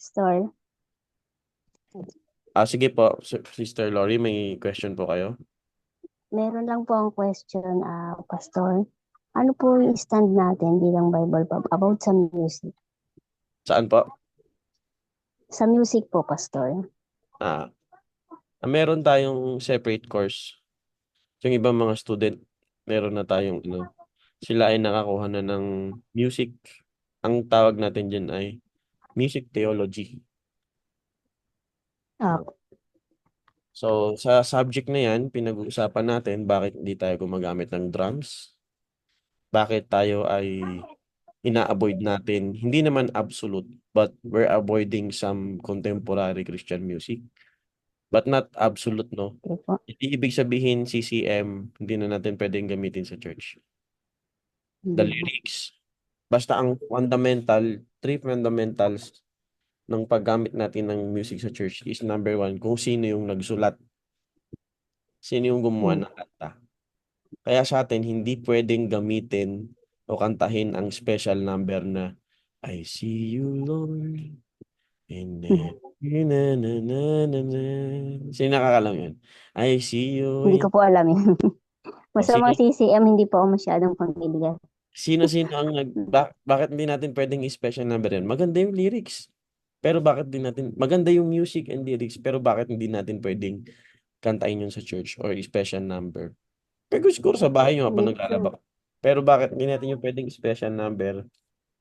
Store. Sige po, Sister Lori, may question po kayo? Meron lang po ang question, Pastor. Ano po yung stand natin bilang Bible Pub about sa music? Saan po? Sa music po, Pastor. Ah, Meron tayong separate course. Yung ibang mga student, meron na tayong sila ay nakakuha na ng music. Ang tawag natin dyan ay music theology. Ah, So, sa subject na yan, pinag-uusapan natin bakit hindi tayo gumagamit ng drums, bakit tayo ay ina-avoid natin, hindi naman absolute, but we're avoiding some contemporary Christian music. But not absolute, no? okay po. Hindi ibig sabihin CCM, hindi na natin pwedeng gamitin sa church. The Hmm. lyrics, basta ang fundamental, three fundamentals ng paggamit natin ng music sa church is number one, kung sino yung nagsulat, sino yung gumawa Hmm. ng kanta. Kaya sa atin, hindi pwedeng gamitin o kantahin ang special number na I see you, Lord, and then na na na na na. Sino nakakalam yun? I see you Hindi ko in... po alam yun. O, Basta sino, mga CCM, hindi po ako masyadong familiar. sino ang bakit hindi natin pwedeng special number yan? Maganda yung lyrics. Pero bakit din natin, maganda yung music and lyrics, pero bakit hindi natin pwedeng kantahin yun sa church or special number? Pero siguro sa bahay nyo habang Hindi po. naglalaba ka. Pero bakit hindi natin yung pwedeng special number,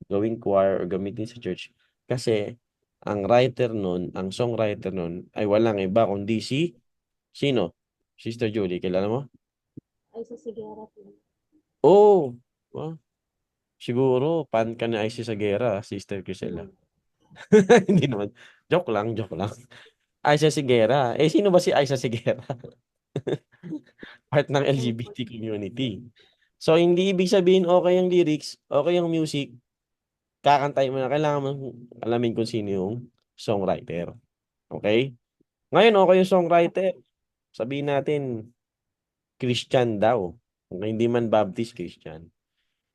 gawing choir or gamitin sa church? Kasi ang writer nun, ang songwriter nun, ay walang iba kundi sino? Sister Julie, kilala mo? Ay, sa Sigara po. Oh, ah, siguro fan ka ni Isis Sagera, Sister Crisela. Hindi naman. Joke lang, joke lang. Aisa Sigera. Eh, sino ba si Aisa Sigera? Part ng LGBT community. So, hindi ibig sabihin okay yung lyrics, okay yung music, kakantahin mo na. Kailangan mo alamin kung sino yung songwriter. Okay? Ngayon, okay yung songwriter. Sabihin natin, Christian daw. Okay, hindi man Baptist Christian.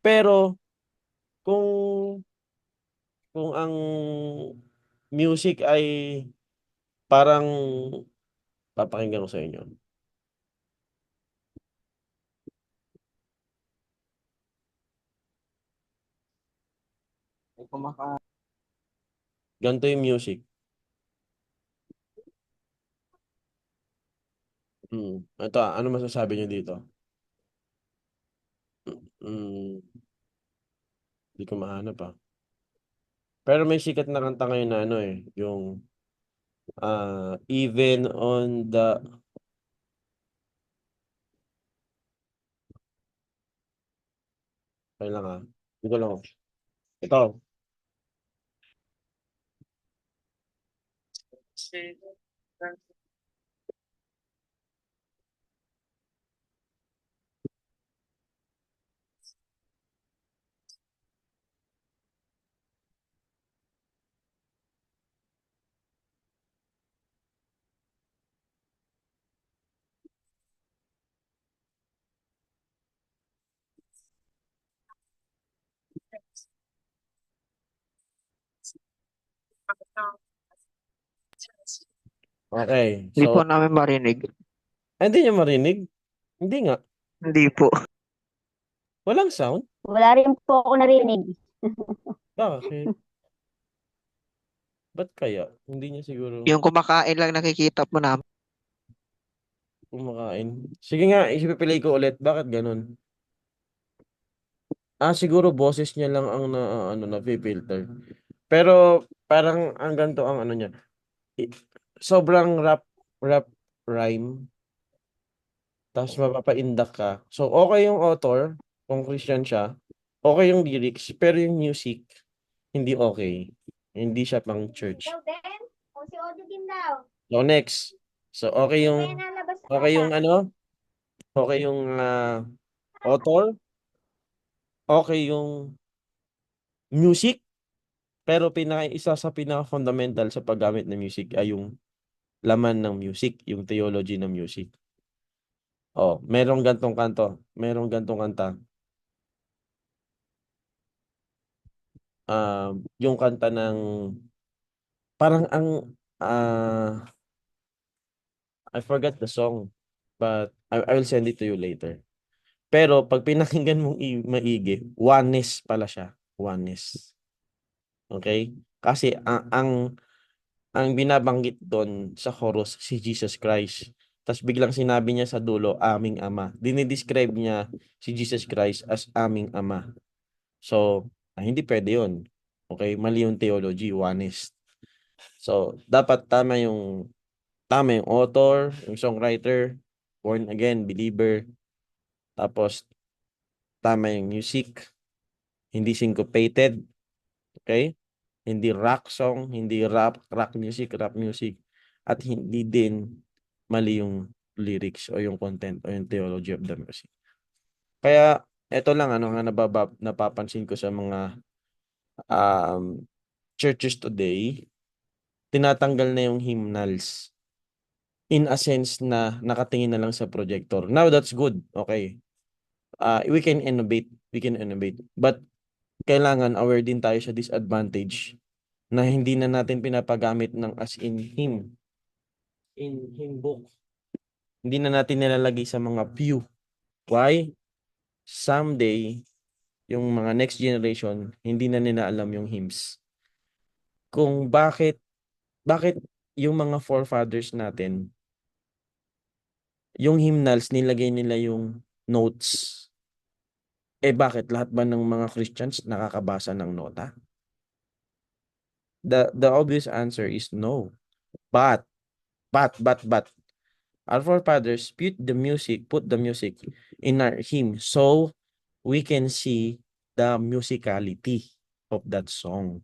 Pero, kung ang music ay parang papakinggan ko sa inyo. Ganito yung music. Ito, ano masasabi niyo dito? Mm, Hindi ko mahanap ah. Pero may sikat na kanta ngayon na yung even on the, kaya lang ah. Hindi ko lang. Ito. Okay. Hindi po So, namin marinig. hindi niyo marinig? Hindi nga. Hindi po. Walang sound? Wala rin po ako narinig. Bakit? Ba't kaya? Hindi niya siguro Yung kumakain lang nakikita po namin. kumakain. Sige nga, isipipili ko ulit. Bakit ganun? Siguro boses niya lang ang na-filter. Pero parang ang ganito ang ano niya. I- Sobrang rap rhyme, tapos mapapaindak ka. So okay yung author, kung Christian siya, okay yung lyrics, pero yung music hindi okay. Hindi siya pang church. Ikaw din? O si Odi din daw? So next. So Kaya nalabas okay ata. yung okay yung author, okay yung music, pero isa sa pinaka fundamental sa paggamit ng music ay yung laman ng music, yung theology ng music. Oh, merong gantong kanta. Yung kanta ng parang I forgot the song, but I will send it to you later. Pero pag pinakinggan mong maigi, oneness pala siya. Oneness. Okay? Kasi ang binabanggit doon sa chorus si Jesus Christ. Tapos biglang sinabi niya sa dulo, aming Ama. Dinidescribe niya si Jesus Christ as aming Ama. So, hindi pwede yun. Okay? Mali yung theology, oneness. So, dapat tama yung author, yung songwriter, born again, believer. Tapos, tama yung music, hindi syncopated. Okay? Hindi rock song, hindi rock music, rap music. At hindi din mali yung lyrics o yung content o yung theology of the music. Kaya, eto lang ano nga napapansin ko sa mga um, churches today, tinatanggal na yung hymnals in a sense na nakatingin na lang sa projector. Now, that's good. Okay. We can innovate. We can innovate. But, kailangan aware din tayo sa disadvantage na hindi na natin pinapagamit ng as in hymn book. Hindi na natin nilalagay sa mga pew. Why? Someday, yung mga next generation, hindi na nila alam yung hymns. Kung bakit yung mga forefathers natin, yung hymnals, nilagay nila yung notes. Bakit lahat ba ng mga Christians nakakabasa ng nota? The obvious answer is no. But, our forefathers put the music in our hymn so we can see the musicality of that song.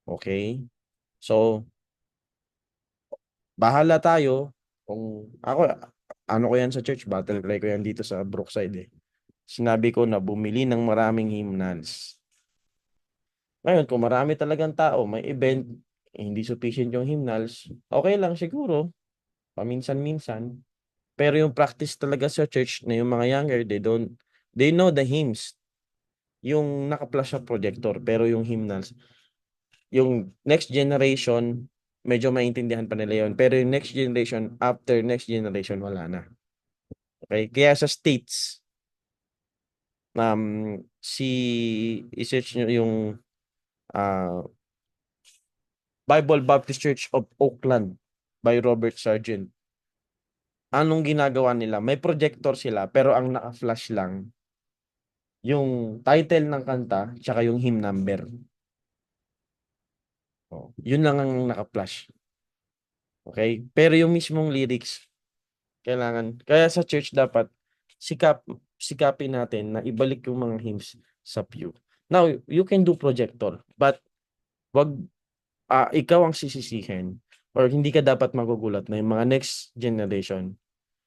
Okay? So, bahala tayo kung ano ko yan sa church, battle cry ko yan dito sa Brookside eh. Sinabi ko na bumili ng maraming hymnals. Ngayon, kung marami talagang tao, may event, hindi sufficient yung hymnals, okay lang siguro, paminsan-minsan. Pero yung practice talaga sa church na yung mga younger, they know the hymns. Yung naka-flash sa projector, pero yung hymnals, yung next generation, medyo maintindihan pa nila yun. Pero yung next generation, after next generation, wala na. Okay? Kaya sa States, i-search nyo yung uh, Bible Baptist Church of Oakland by Robert Sargent. Anong ginagawa nila? May projector sila, pero ang naka-flash lang yung title ng kanta tsaka yung hymn number. Oh, yun lang ang naka-flash. Okay? Pero yung mismong lyrics, kaya sa church dapat sikapin natin na ibalik yung mga hymns sa pew. Now, you can do projector, but wag ikaw ang sisisihin or hindi ka dapat magugulat na yung mga next generation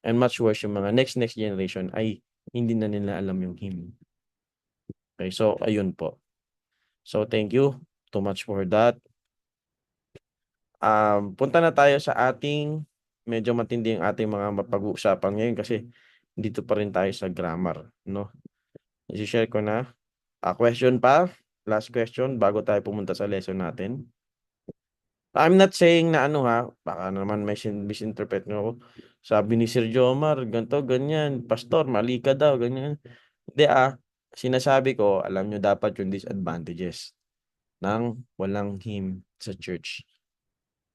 and much worse yung mga next generation ay hindi na nila alam yung hymn. Okay, so ayun po. So thank you too much for that. Punta na tayo sa medyo matindi ang ating mga mapag-uusapan ngayon kasi dito pa rin tayo sa grammar, no? I-share ko na. Question pa, last question bago tayo pumunta sa lesson natin. I'm not saying na baka naman may misinterpret nyo ako. Sabi ni Sir Jomar, ganto, ganyan, pastor, mali ka daw, ganyan. Hindi sinasabi ko, alam nyo dapat yung disadvantages ng walang hymn sa church.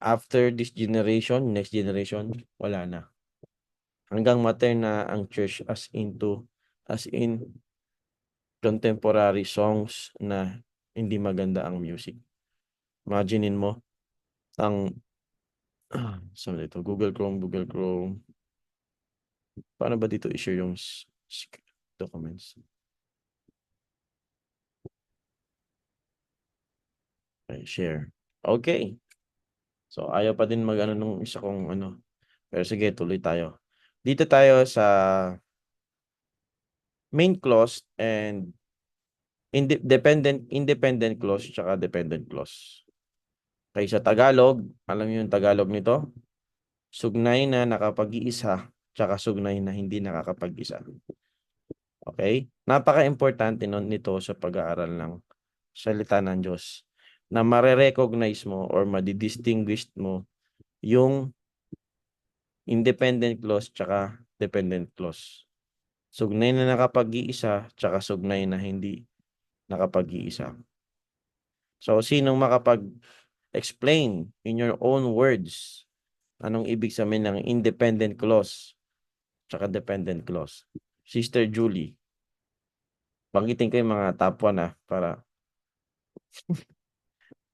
After this generation, next generation, wala na. Hanggang matay na ang church as in contemporary songs na hindi maganda ang music. Imaginein mo, saan dito? Google Chrome. Paano ba dito i-share yung documents? Okay, share. Okay. So, ayaw pa din nung isa kong Pero sige, tuloy tayo. Dito tayo sa main clause and independent clause tsaka dependent clause. Okay, sa Tagalog, alam niyo yung Tagalog nito? Sugnay na nakapag-iisa tsaka sugnay na hindi nakakapag-isa. Okay? Napaka-importante nito sa pag-aaral ng salita ng Diyos. na mare-recognize mo or madidistinguish mo yung independent clause tsaka dependent clause. Sugnay na nakapag-iisa tsaka sugnay na hindi nakapag-iisa. So, sinong makapag-explain in your own words anong ibig sabihin ng independent clause tsaka dependent clause? Sister Julie, banggitin ko yung mga top 1 para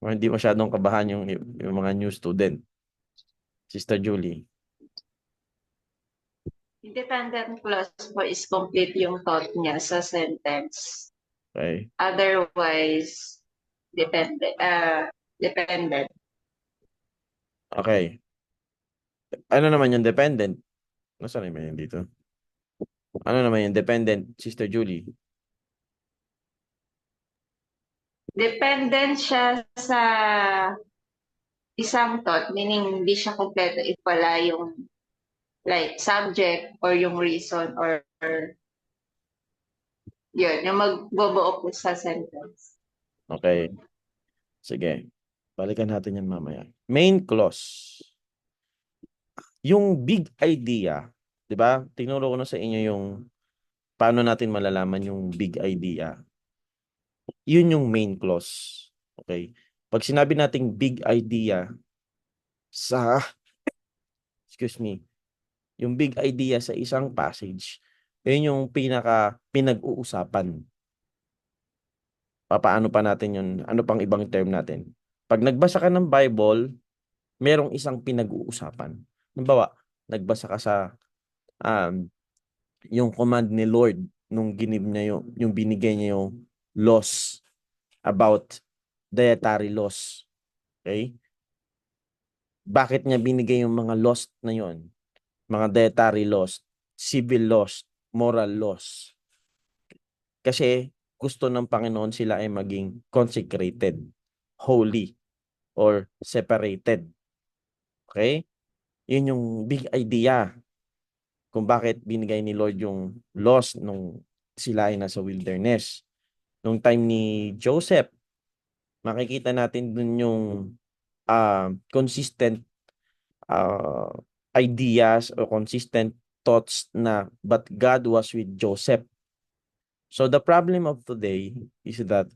hindi masyadong kabahan yung mga new student. Sister Julie. Independent clause po is complete yung thought niya sa sentence. Okay. Otherwise, dependent. Okay. Ano naman yung dependent? Nasaan naman yun dito? Ano naman yung dependent, Sister Julie? Dependent siya sa isang thought, meaning hindi siya kompleto if wala yung like subject or yung reason or yun, yung magbubuo po sa sentence. Okay. Sige. Balikan natin yan mamaya. Main clause. Yung big idea, di ba? Tinuro ko na sa inyo yung paano natin malalaman yung big idea. Yun yung main clause. Okay? Pag sinabi nating big idea excuse me, yung big idea sa isang passage, yun yung pinag-uusapan. Paano pa natin yun? Ano pang ibang term natin? Pag nagbasa ka ng Bible, merong isang pinag-uusapan. Halimbawa, nagbasa ka sa yung command ni Lord nung ginib niya yung binigay niya yung laws about dietary laws. Okay? Bakit niya binigay yung mga laws na yun? Mga dietary laws, civil laws, moral laws. Kasi gusto ng Panginoon sila ay maging consecrated, holy, or separated. Okay? Yun yung big idea kung bakit binigay ni Lord yung laws nung sila ay nasa wilderness. Nung time ni Joseph, makikita natin dun yung consistent ideas or consistent thoughts na but God was with Joseph. So the problem of today is that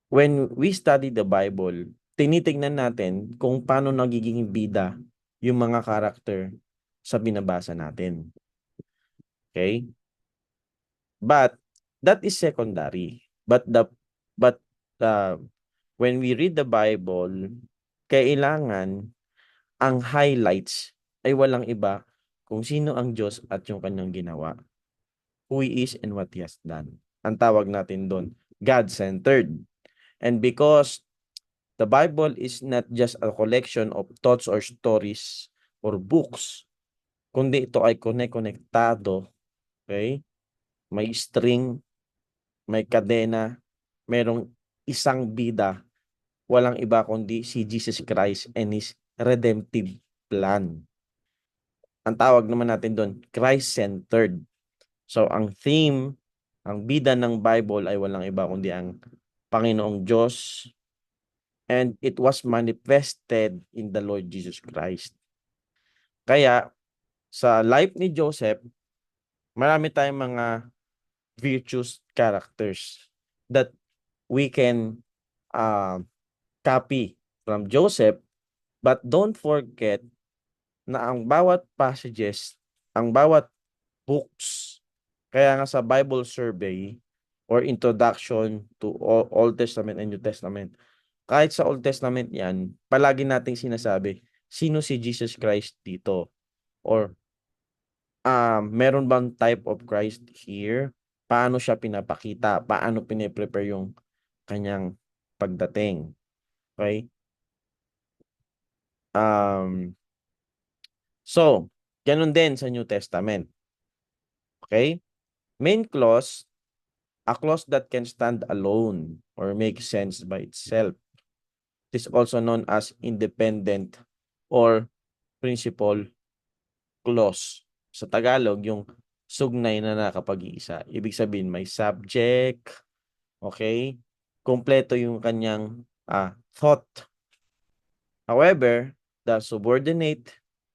when we study the Bible, tinitingnan natin kung paano nagiging bida yung mga karakter sa binabasa natin. Okay? But that is secondary. But when we read the Bible, kailangan ang highlights ay walang iba kung sino ang Diyos at yung kanyang ginawa. Who He is and what He has done. Ang tawag natin doon, God-centered. And because the Bible is not just a collection of thoughts or stories or books, kundi ito ay konektado, okay? May string, may kadena, merong isang bida, walang iba kundi si Jesus Christ and His redemptive plan. Ang tawag naman natin doon, Christ-centered. So, ang theme, ang bida ng Bible ay walang iba kundi ang Panginoong Diyos, and it was manifested in the Lord Jesus Christ. Kaya, sa life ni Joseph, marami tayong mga virtuous characters that we can copy from Joseph, but don't forget na ang bawat passages, ang bawat books, kaya nga sa Bible survey or introduction to Old Testament and New Testament, kahit sa Old Testament yan, palagi nating sinasabi, sino si Jesus Christ dito? Or meron bang type of Christ here? Paano siya pinapakita? Paano piniprepare yung kanyang pagdating? Okay? So, ganun din sa New Testament. Okay? Main clause, a clause that can stand alone or make sense by itself. It is also known as independent or principal clause. Sa Tagalog, yung sugnay na nakapag-iisa. Ibig sabihin, may subject, okay? Kompleto yung kanyang thought. However, the subordinate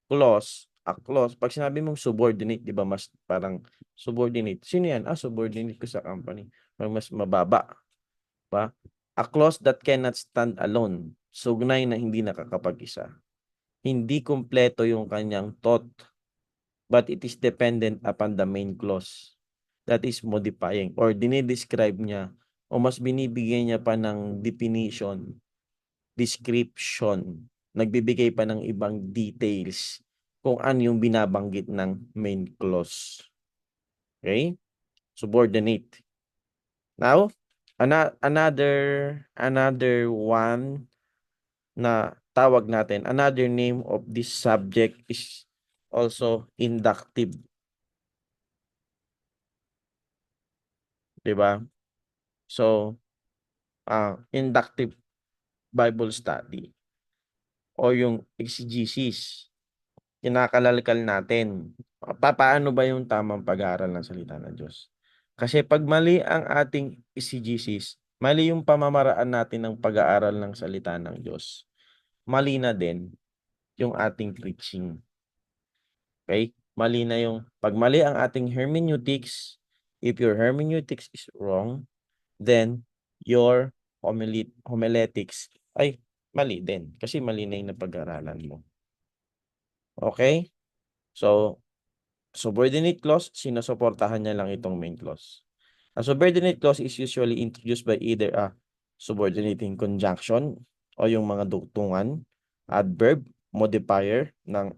clause, a clause, pag sinabi mong subordinate, di ba, mas parang subordinate. Sino yan? Subordinate ko sa company. Mas mababa. Ba? A clause that cannot stand alone. Sugnay na hindi nakakapag-isa. Hindi kumpleto yung kanyang thought, but it is dependent upon the main clause that is modifying or dinidescribe niya o mas binibigyan niya pa ng definition, description, nagbibigay pa ng ibang details kung ano yung binabanggit ng main clause. Okay? Subordinate. Now, another one na tawag natin, another name of this subject is also inductive. 'Di ba? So, inductive Bible study o yung exegesis, kinakalalkal natin. Paano ba yung tamang pag-aaral ng salita ng Diyos? Kasi pag mali ang ating exegesis, mali yung pamamaraan natin ng pag-aaral ng salita ng Diyos, mali na din yung ating preaching. Okay? Mali na yung, pag mali ang ating hermeneutics, if your hermeneutics is wrong, then your homiletics ay mali din. Kasi mali na yung napag-aralan mo. Okay? So, subordinate clause, sinusuportahan niya lang itong main clause. A subordinate clause is usually introduced by either a subordinating conjunction o yung mga dugtungan, adverb, modifier ng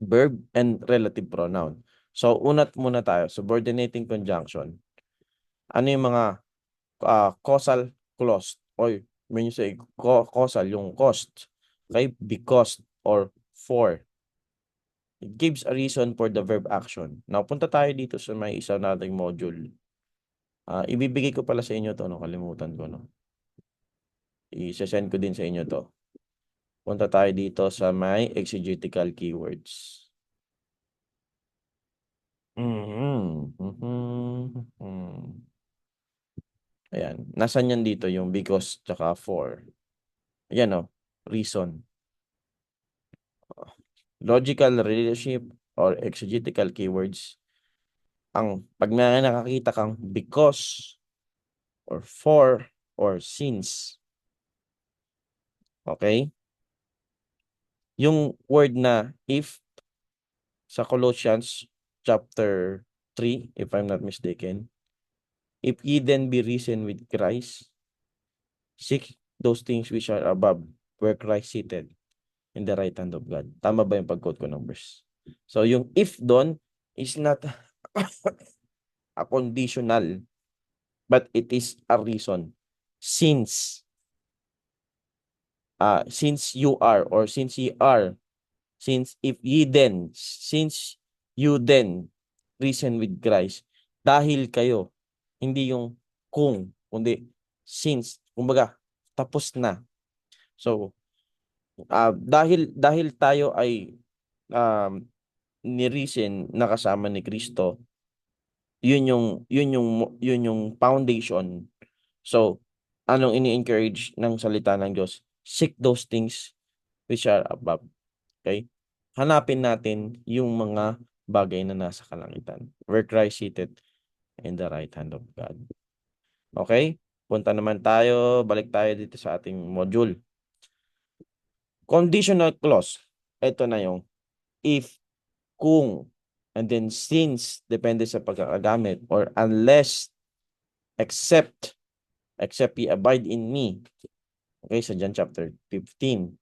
verb, and relative pronoun. So, unat muna tayo, subordinating conjunction. Ano yung mga causal clause? Or when you say causal, yung cost. Okay? Because or for. It gives a reason for the verb action. Now, punta tayo dito sa may isa nating module. Ibibigay ko pala sa inyo to, no? Kalimutan ko, no? I-send ko din sa inyo to. Punta tayo dito sa may exegetical keywords. Ayan. Nasaan yan dito yung because tsaka for? Ayan, o. Reason. Logical relationship or exegetical keywords. Pag may nakakita kang because or for or since. Okay? Yung word na if sa Colossians chapter 3, if I'm not mistaken, if ye then be risen with Christ, seek those things which are above, where Christ seated in the right hand of God. Tama ba yung pag-quote ko ng verse? So yung if doon is not a conditional, but it is a reason. Since you are, or since ye are, since if ye then, since you then risen with Christ, dahil kayo, hindi yung kung, kundi since, kumbaga, tapos na. So, dahil tayo ay nirisen na kasama ni Kristo, yun yung foundation. So, anong ini-encourage ng salita ng Diyos? Seek those things which are above. Okay? Hanapin natin yung mga bagay na nasa kalangitan, where Christ seated in the right hand of God. Okay? Punta naman tayo, balik tayo dito sa ating module. Conditional clause. Ito na yung if, kung, and then since, depende sa pagkakagamit, or unless, except ye abide in me. Okay, sa John chapter 15.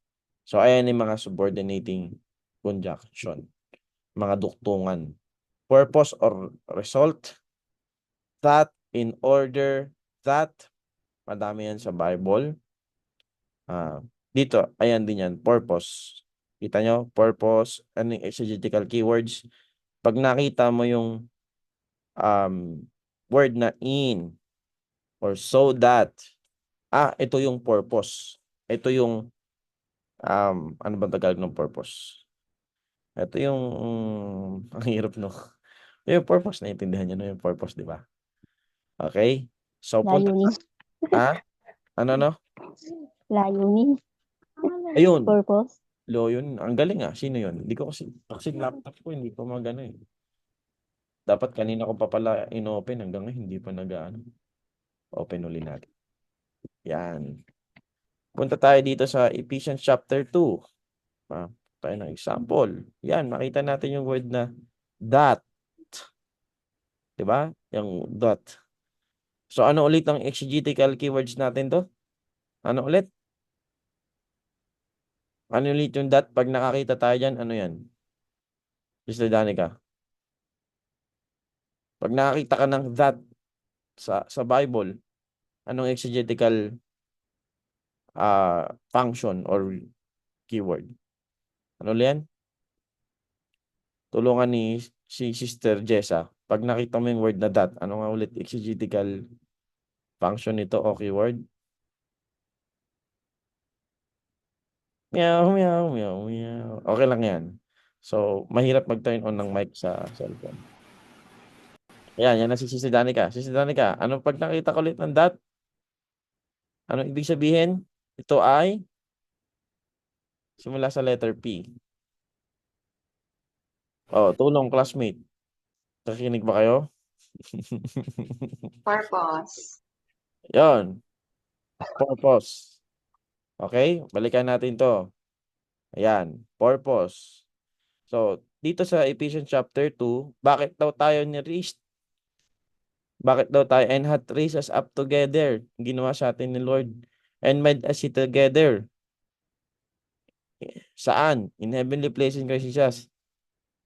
So, ayan yung mga subordinating conjunction. Mga duktungan. Purpose or result. That, in order, that. Madami yan sa Bible. Dito, ayan din yan. Purpose. Kita nyo? Purpose. Ano yung exegetical keywords? Pag nakita mo yung word na in or so that, ito yung purpose. Ito yung ano ba Tagalog ng purpose? Ito yung ang hirap, no? Yung purpose, naiintindihan nyo na yung purpose, di ba? Okay? So, punta Layunin. Ano? Layunin. Ayun. Purpose. Yun. Ang galing ah. Sino yun? Hindi ko kasi laptop ko, hindi ko magano eh. Dapat kanina ko pa pala in-open hanggang ngayon, hindi pa nag-ano. Open ulit natin. Yan. Punta tayo dito sa Ephesians chapter 2. Tayo ng example. Yan, makita natin yung word na that. Diba? Yung dot. So, ano ulit ang exegetical keywords natin to? Ano ulit? Ano ulit yung that? Pag nakakita tayo dyan, ano yan? Sister Danica. Pag nakakita ka ng that sa Bible, anong exegetical function or keyword? Ano ulit yan? Tulungan ni si Sister Jessa. Pag nakita mo yung word na that, ano nga ulit exegetical function nito o keyword? Meow, meow, meow, meow. Okay lang yan. So, mahirap mag-turn on ng mic sa cellphone. Ayan, yan na si Sister Danica. Sister Danica, ano pag nakita ko ulit ng that? Ano ibig sabihin? Ito ay simula sa letter P. Oh, tulong classmate. Nakikinig ba kayo? Purpose. Yon, purpose. Okay, balikan natin to. Ayan, purpose. So, dito sa Ephesians chapter 2, bakit daw tayo ni-raised? Bakit daw tayo and hath raised us up together? Ginawa sa atin ni Lord. And made us sit together. Saan? In heavenly places in Christ Jesus.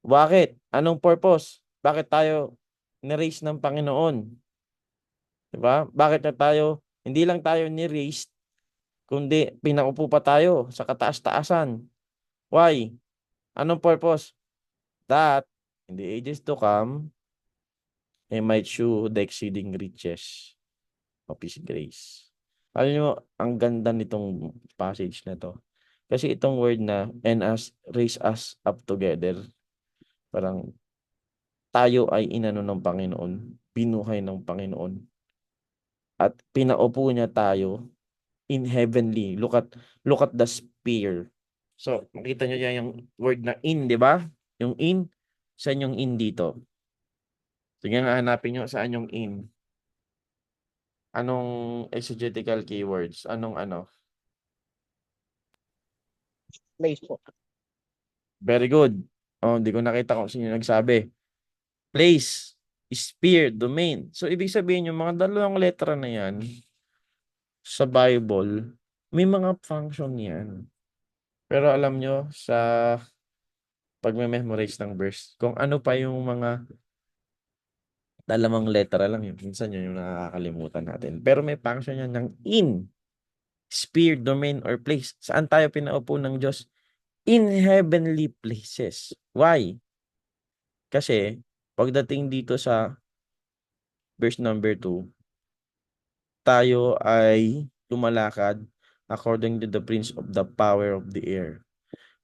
Bakit? Anong purpose? Bakit tayo ni-raise ng Panginoon? Diba? Bakit na tayo, hindi lang tayo ni-raise, kundi pinaupo pa tayo sa kataas-taasan. Why? Anong purpose? That in the ages to come, He might show the exceeding riches of His grace. Alam nyo, ang ganda nitong passage na to. Kasi itong word na, and us, raise us up together, parang tayo ay inano ng Panginoon, binuhay ng Panginoon, at pinaupo niya tayo in heavenly. Look at the spear. So, makita nyo dyan yung word na in, di ba? Yung in, saan yung in dito? Sige nga, hanapin nyo saan yung in. Anong exegetical keywords? Anong ano? Place po. Very good. Oh, hindi ko nakita kung sino nagsabi. Place, spear, domain. So, ibig sabihin yung mga dalawang letra na yan sa Bible, may mga function yan. Pero alam nyo, sa pag-memorize ng verse, kung ano pa yung mga dalawang letra lang yun. Minsan yun yung nakakalimutan natin. Pero may function yan ng in, spear, domain, or place. Saan tayo pinaupo ng Diyos? In heavenly places. Why? Kasi, pagdating dito sa verse number 2, tayo ay lumalakad according to the prince of the power of the air.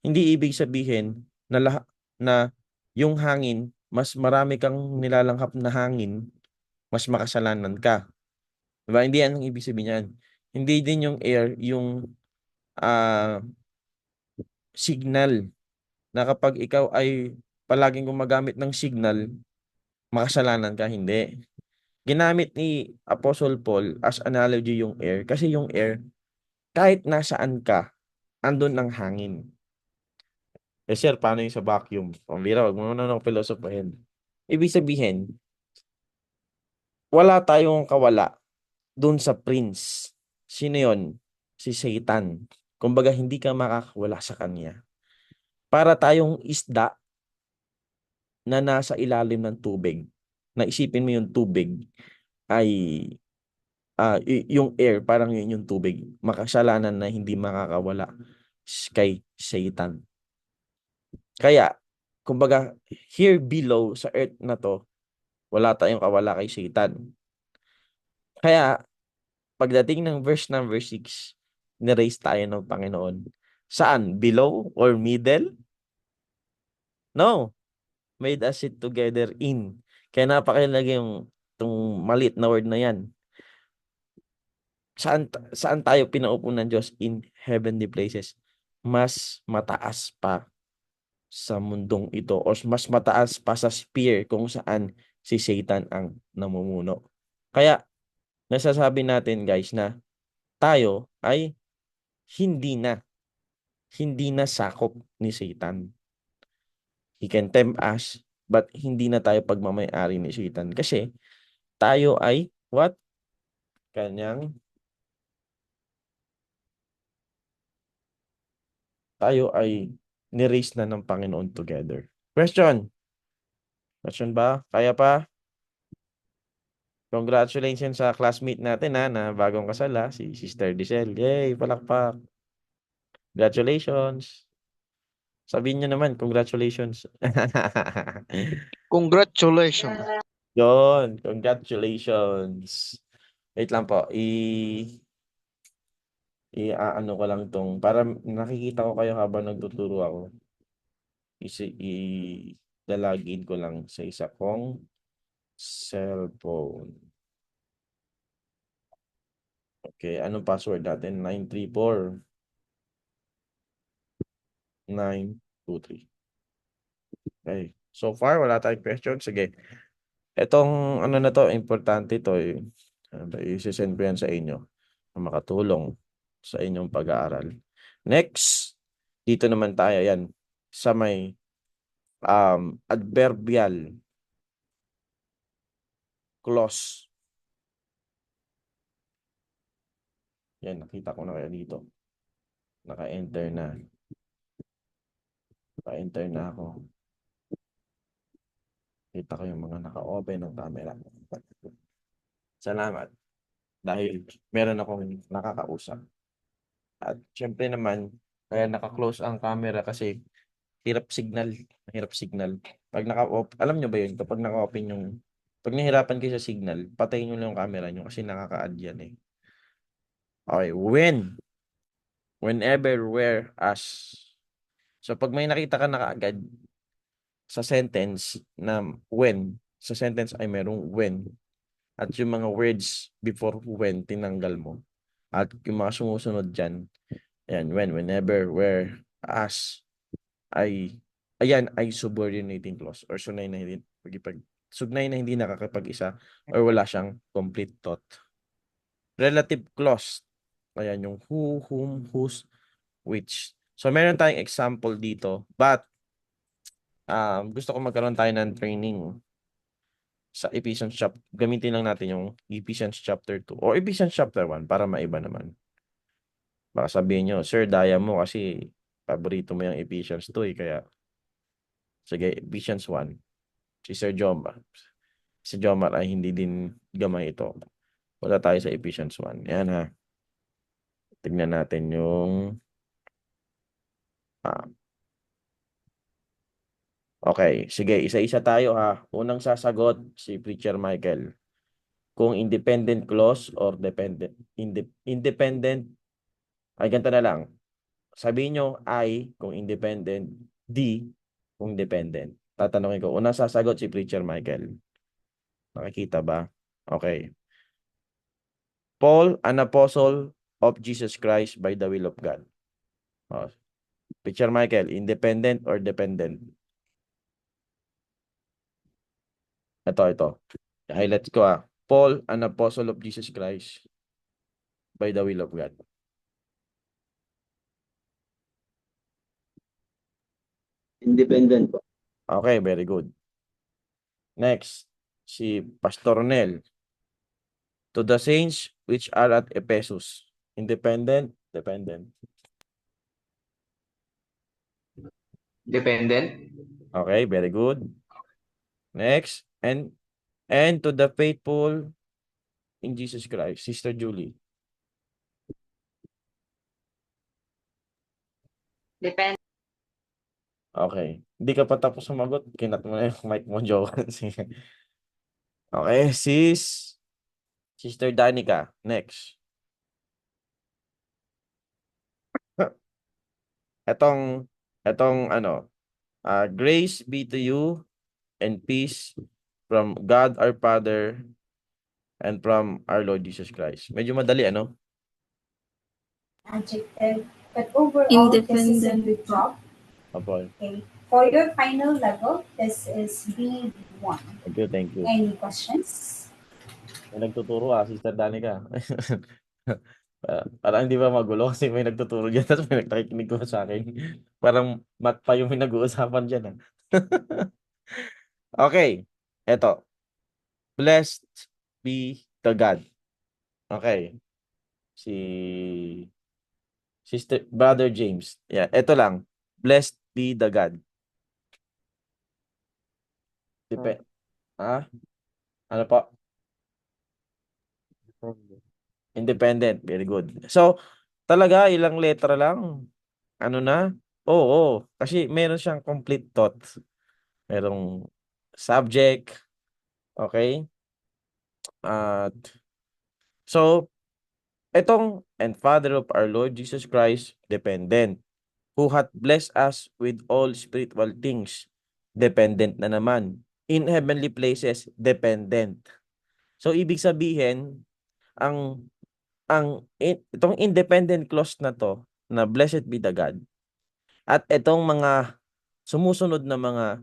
Hindi ibig sabihin na, na yung hangin, mas marami kang nilalanghap na hangin, mas makasalanan ka. Diba? Hindi yan ang ibig sabihin yan. Hindi din yung air, yung signal na kapag ikaw ay palaging gumagamit ng signal, makasalanan ka. Hindi. Ginamit ni Apostle Paul as analogy yung air kasi yung air, kahit nasaan ka, andun ang hangin. Eh sir, paano yung sa vacuum? Pambira, wag mo na ng philosophin. Ibig sabihin, wala tayong kawala dun sa prince. Sino yon? Si Satan. Kumbaga, hindi ka makakawala sa kanya. Para tayong isda na nasa ilalim ng tubig. Naisipin mo yung tubig ay yung air, parang yun yung tubig. Makasalanan na hindi makakawala kay Satan. Kaya, kumbaga, here below sa earth na to, wala tayong kawala kay Satan. Kaya, pagdating ng verse number 6, ni-raise tayo ng Panginoon. Saan? Below or middle? No. Made us sit together in. Kaya napakailangan yung itong maliit na word na yan. Saan tayo pinaupo ng Diyos? In heavenly places. Mas mataas pa sa mundong ito or mas mataas pa sa sphere kung saan si Satan ang namumuno. Kaya nasasabi natin guys na tayo ay hindi na sakop ni Satan. He can tempt us but hindi na tayo pagmamay-ari ni Satan kasi tayo ay what? Tayo ay ni-raise na ng Panginoon together. Question ba? Kaya pa? Congratulations sa classmate natin na bagong kasal si Sister Dicel. Yay, palakpak. Congratulations. Sabihin niyo naman, congratulations. Congratulations. Yon, congratulations. Wait lang po. Ano ko lang tong para nakikita ko kayo habang nagtuturo ako. Lalagin ko lang sa isa kong cellphone. Okay, anong password natin? 934 923. Okay. So far, wala tayong question. Sige. Etong ano na to, importante to. I-send ko yan sa inyo na makatulong sa inyong pag-aaral. Next, dito naman tayo yan sa may adverbial clause. Yan, nakita ko na kaya dito. Naka-enter na. Naka-enter na ako. Kita ko yung mga naka-open ng camera. Salamat. Dahil meron akong nakakausap. At syempre naman, kaya naka-close ang camera kasi hirap signal. Pag alam nyo ba yun? Kapag naka-open pag nahirapan kayo sa signal, patayin nyo lang yung camera nyo kasi nakaka-add yan eh. Okay, whenever, where, as. So pag may nakita ka na kaagad sa sentence na when, sa sentence ay merong when. At yung mga words before when, tinanggal mo. At yung mga sumusunod dyan, ayan, when, whenever, where, as, ayan ay subordinating clause or sugnay na hindi nakakapag-isa or wala siyang complete thought. Relative clause, ayan yung who, whom, whose, which. So meron tayong example dito, but gusto ko magkaroon tayo ng training sa Ephesians chapter. Gamitin lang natin yung Ephesians chapter 2 or Ephesians chapter 1 para maiba naman. Baka sabihin nyo, Sir, daya mo kasi paborito mo yung Ephesians 2 kaya sige, Ephesians 1. Si Sir Jomar. Si Jomar ay hindi din gamay ito. Wala tayo sa Ephesians 1. Yan ha. Tignan natin yung okay, sige, isa-isa tayo ha. Unang sasagot si Preacher Michael. Kung independent clause or dependent. Independent, ay ganito na lang. Sabihin nyo I kung independent, D kung dependent. Tatanungin ko, unang sasagot si Preacher Michael. Nakikita ba? Okay. Paul, an apostle of Jesus Christ by the will of God. Preacher Michael, independent or dependent? Ito. Highlights ko Paul, an apostle of Jesus Christ by the will of God. Independent po. Okay, very good. Next, si Pastor Nel. To the saints which are at Ephesus. Independent, dependent. Dependent. Okay, very good. Next, and to the faithful in Jesus Christ. Sister Julie. Depende. Okay. Hindi ka pa tapos sumagot. Kinat mo na yung mic mo, Johan. Okay, Sister Danica. Next. Etong grace be to you and peace from God our Father and from our Lord Jesus Christ. Medyo madali, ano? adjective, but overall this is a Independent. good job. Apo. Okay. For your final level, this is B1. Thank you, thank you. Any questions? May nagtuturo Sister Danica. Parang hindi ba magulo kasi may nagtuturo dyan tapos may nakikinig ko sa akin. Parang mat pa yung pinag-uusapan dyan. Okay, eto. Blessed be the God. Okay. Si Sister Brother James. Yeah, eto lang. Blessed be the God. Ano po? Independent. Very good. So, talaga ilang letra lang. Ano na? Oo. Kasi meron siyang complete thought. Merong subject. Okay? At so, etong and Father of our Lord Jesus Christ, dependent. Who hath blessed us with all spiritual things. Dependent na naman. In heavenly places, dependent. So, ibig sabihin, itong independent clause na to, na blessed be the God, at itong mga sumusunod na mga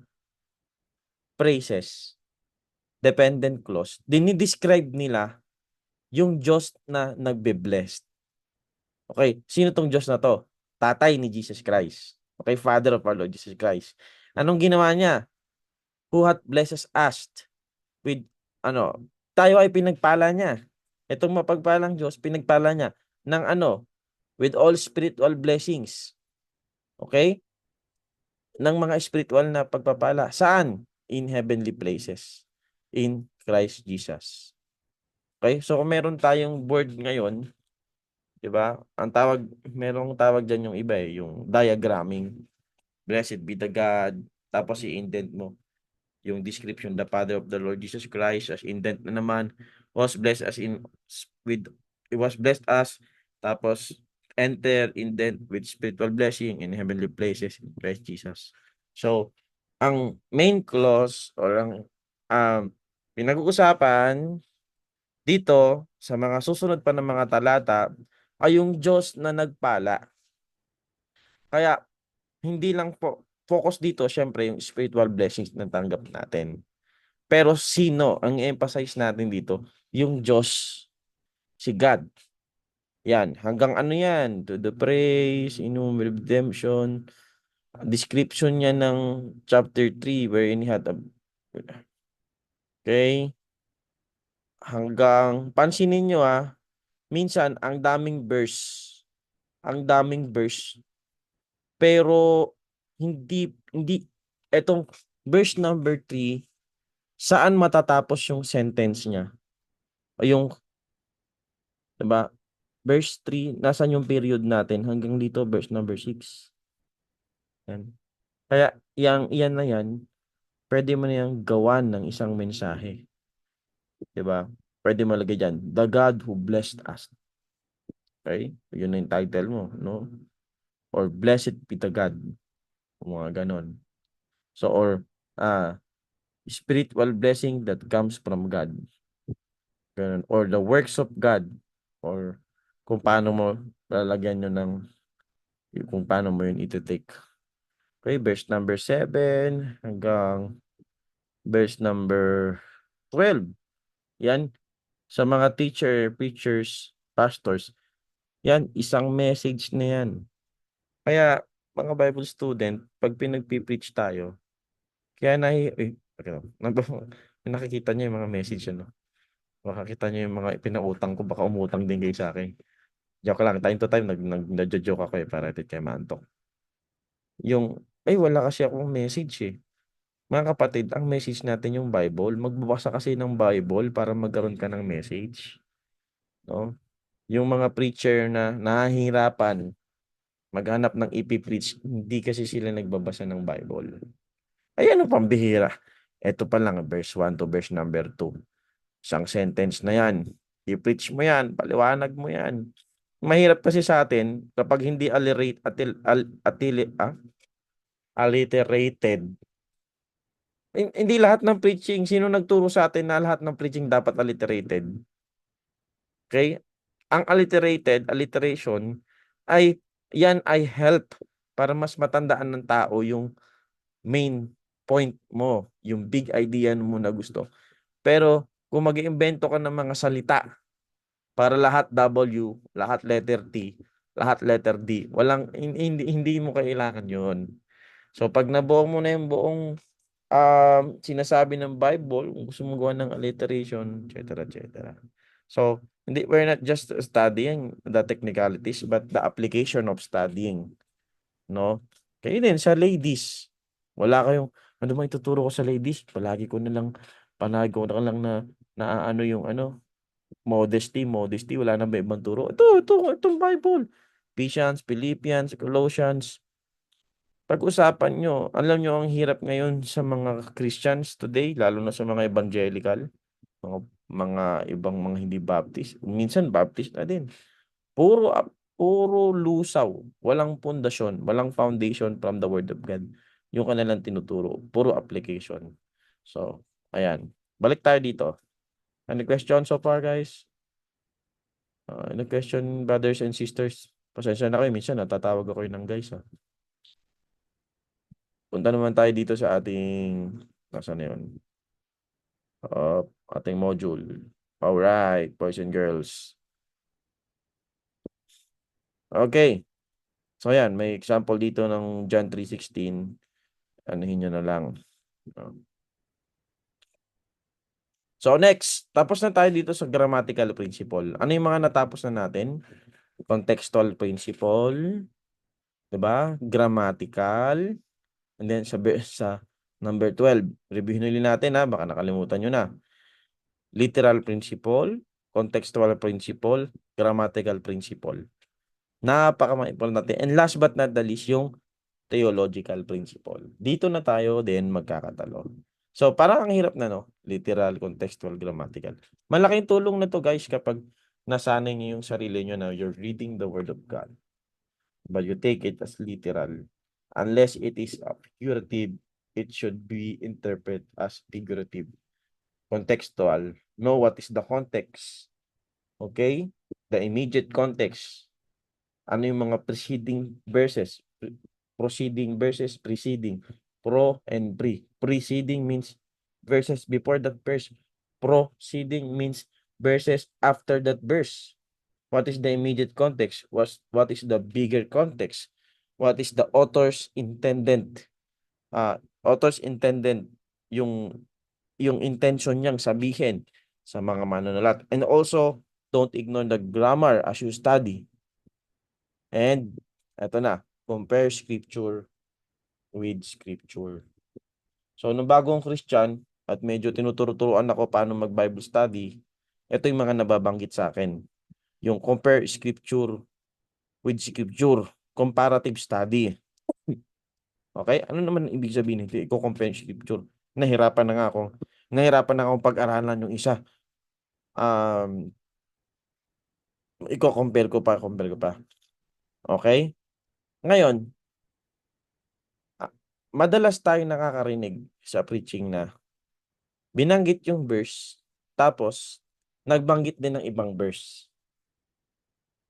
phrases, dependent clause, dinidescribe nila yung Diyos na nagbe-blessed. Okay, sino tong Diyos na to? Tatay ni Jesus Christ. Okay, Father of our Lord Jesus Christ. Anong ginawa niya? Who hath blessed us with, tayo ay pinagpala niya. Itong mapagpalang Diyos, pinagpala niya ng with all spiritual blessings. Okay? Ng mga spiritual na pagpapala. Saan? In heavenly places. In Christ Jesus. Okay? So, kung meron tayong word ngayon, di ba? Merong tawag dyan yung iba yung diagramming. Blessed be the God. Tapos i-indent mo yung description, the Father of the Lord Jesus Christ, as indent na naman, was blessed us, tapos enter, indent with spiritual blessing in heavenly places in Christ Jesus. So, ang main clause or ang pinag-uusapan dito sa mga susunod pa ng mga talata ay yung Diyos na nagpala. Kaya, hindi lang po focus dito, syempre, yung spiritual blessings na tanggap natin. Pero sino ang emphasize natin dito? Yung Diyos, si God. Yan, hanggang yan? To the praise, innumerable redemption, description niya ng chapter 3 wherein he had okay? Hanggang, pansinin nyo minsan, ang daming verse. Pero, etong verse number 3, saan matatapos yung sentence niya? O yung, diba? Verse 3, nasan yung period natin? Hanggang dito, verse number 6. Yan. Kaya, yan na yan, pwede mo na yung gawan ng isang mensahe. Diba? Pwede mo lagay dyan, the God who blessed us. Okay? Yun na yung title mo, no? Or blessed be the God. Mga ganon. So, or, spiritual blessing that comes from God. Ganun. Or the works of God. Or, kung paano mo lalagyan nyo kung paano mo yun iti-take. Okay, verse number 7 hanggang verse number 12. Yan, sa mga teacher, preachers, pastors, yan, isang message na yan. Kaya, mga Bible student, pag pinagpipreach tayo, kaya nakikita niyo yung mga message, makakita niyo yung mga pinautang ko, baka umutang din kayo sa akin. Joke lang, time to time, nagjo-joke ako para tit kayo maantok. Wala kasi akong message Mga kapatid, ang message natin yung Bible. Magbabasa kasi ng Bible para magkaroon ka ng message. No? Yung mga preacher na nahihirapan maghanap ng ipipreach, hindi kasi sila nagbabasa ng Bible. Ay, ano pambihira? Ito pa lang, verse 1 to verse number 2. Isang sentence na yan. I-preach mo yan, paliwanag mo yan. Mahirap kasi sa atin, kapag hindi alliterated, hindi lahat ng preaching, sino nagturo sa atin na lahat ng preaching dapat alliterated? Okay? Ang alliteration, ay help para mas matandaan ng tao yung main point mo, yung big idea mo na gusto. Pero kung mag-iimbento ka ng mga salita para lahat W, lahat letter T, lahat letter D, hindi mo kailangan 'yon. So pag nabuo mo na yung buong sinasabi ng Bible, kung gusto mo gawa ng alliteration, etc., etc. So, we're not just studying the technicalities, but the application of studying. No? Kayo din, sa ladies. Wala kayong, ano ba ituturo ko sa ladies? Palagi ko na lang na ano yung modesty, wala na ba ibang turo? Itong Bible. Ephesians, Philippians, Colossians, pag-usapan nyo, alam nyo ang hirap ngayon sa mga Christians today, lalo na sa mga evangelical, mga ibang mga hindi Baptist, minsan Baptist na din. Puro lusaw, walang pundasyon, walang foundation from the Word of God. Yung kanilang tinuturo, puro application. So, ayan. Balik tayo dito. Any question so far, guys? Any question, brothers and sisters? Pasensya na kayo, minsan natatawag ako ng guys. Punta naman tayo dito sa ating, nasaan na yun? Ating module. Alright, boys and girls. Okay. So, ayan, may example dito ng John 3:16. Anuhin nyo na lang. So, next. Tapos na tayo dito sa grammatical principle. Ano yung mga natapos na natin? Contextual principle. Diba? Grammatical. And then, sa number 12. Review nyo natin ha. Baka nakalimutan nyo na. Literal principle. Contextual principle. Grammatical principle. Napaka-important natin. And last but not the least, yung theological principle. Dito na tayo din magkakatalo. So, parang ang hirap na, no? Literal, contextual, grammatical. Malaking tulong na to, guys, kapag nasanay niyo yung sarili niyo na you're reading the Word of God. But you take it as literal. Unless it is figurative, it should be interpreted as figurative. Contextual. Know what is the context. Okay? The immediate context. Ano yung mga preceding verses? Proceeding verses, preceding. Pro and pre. Preceding means verses before that verse. Proceeding means verses after that verse. What is the immediate context? What is the bigger context? What is the author's intended? Author's intended yung intention niyang sabihin sa mga manunulat. And also, don't ignore the grammar as you study. And eto na, compare scripture with scripture. So, nung bagong Christian at medyo tinuturo-turuan ako paano mag-Bible study, ito yung mga nababanggit sa akin. Yung compare scripture with scripture, comparative study. Okay? Ano naman ibig sabihin nito? I-compare scripture. Nahirapan na akong pag-aralan yung isa. Compare ko pa. Okay? Ngayon, madalas tayo nakakarinig sa preaching na binanggit yung verse, tapos nagbanggit din ng ibang verse.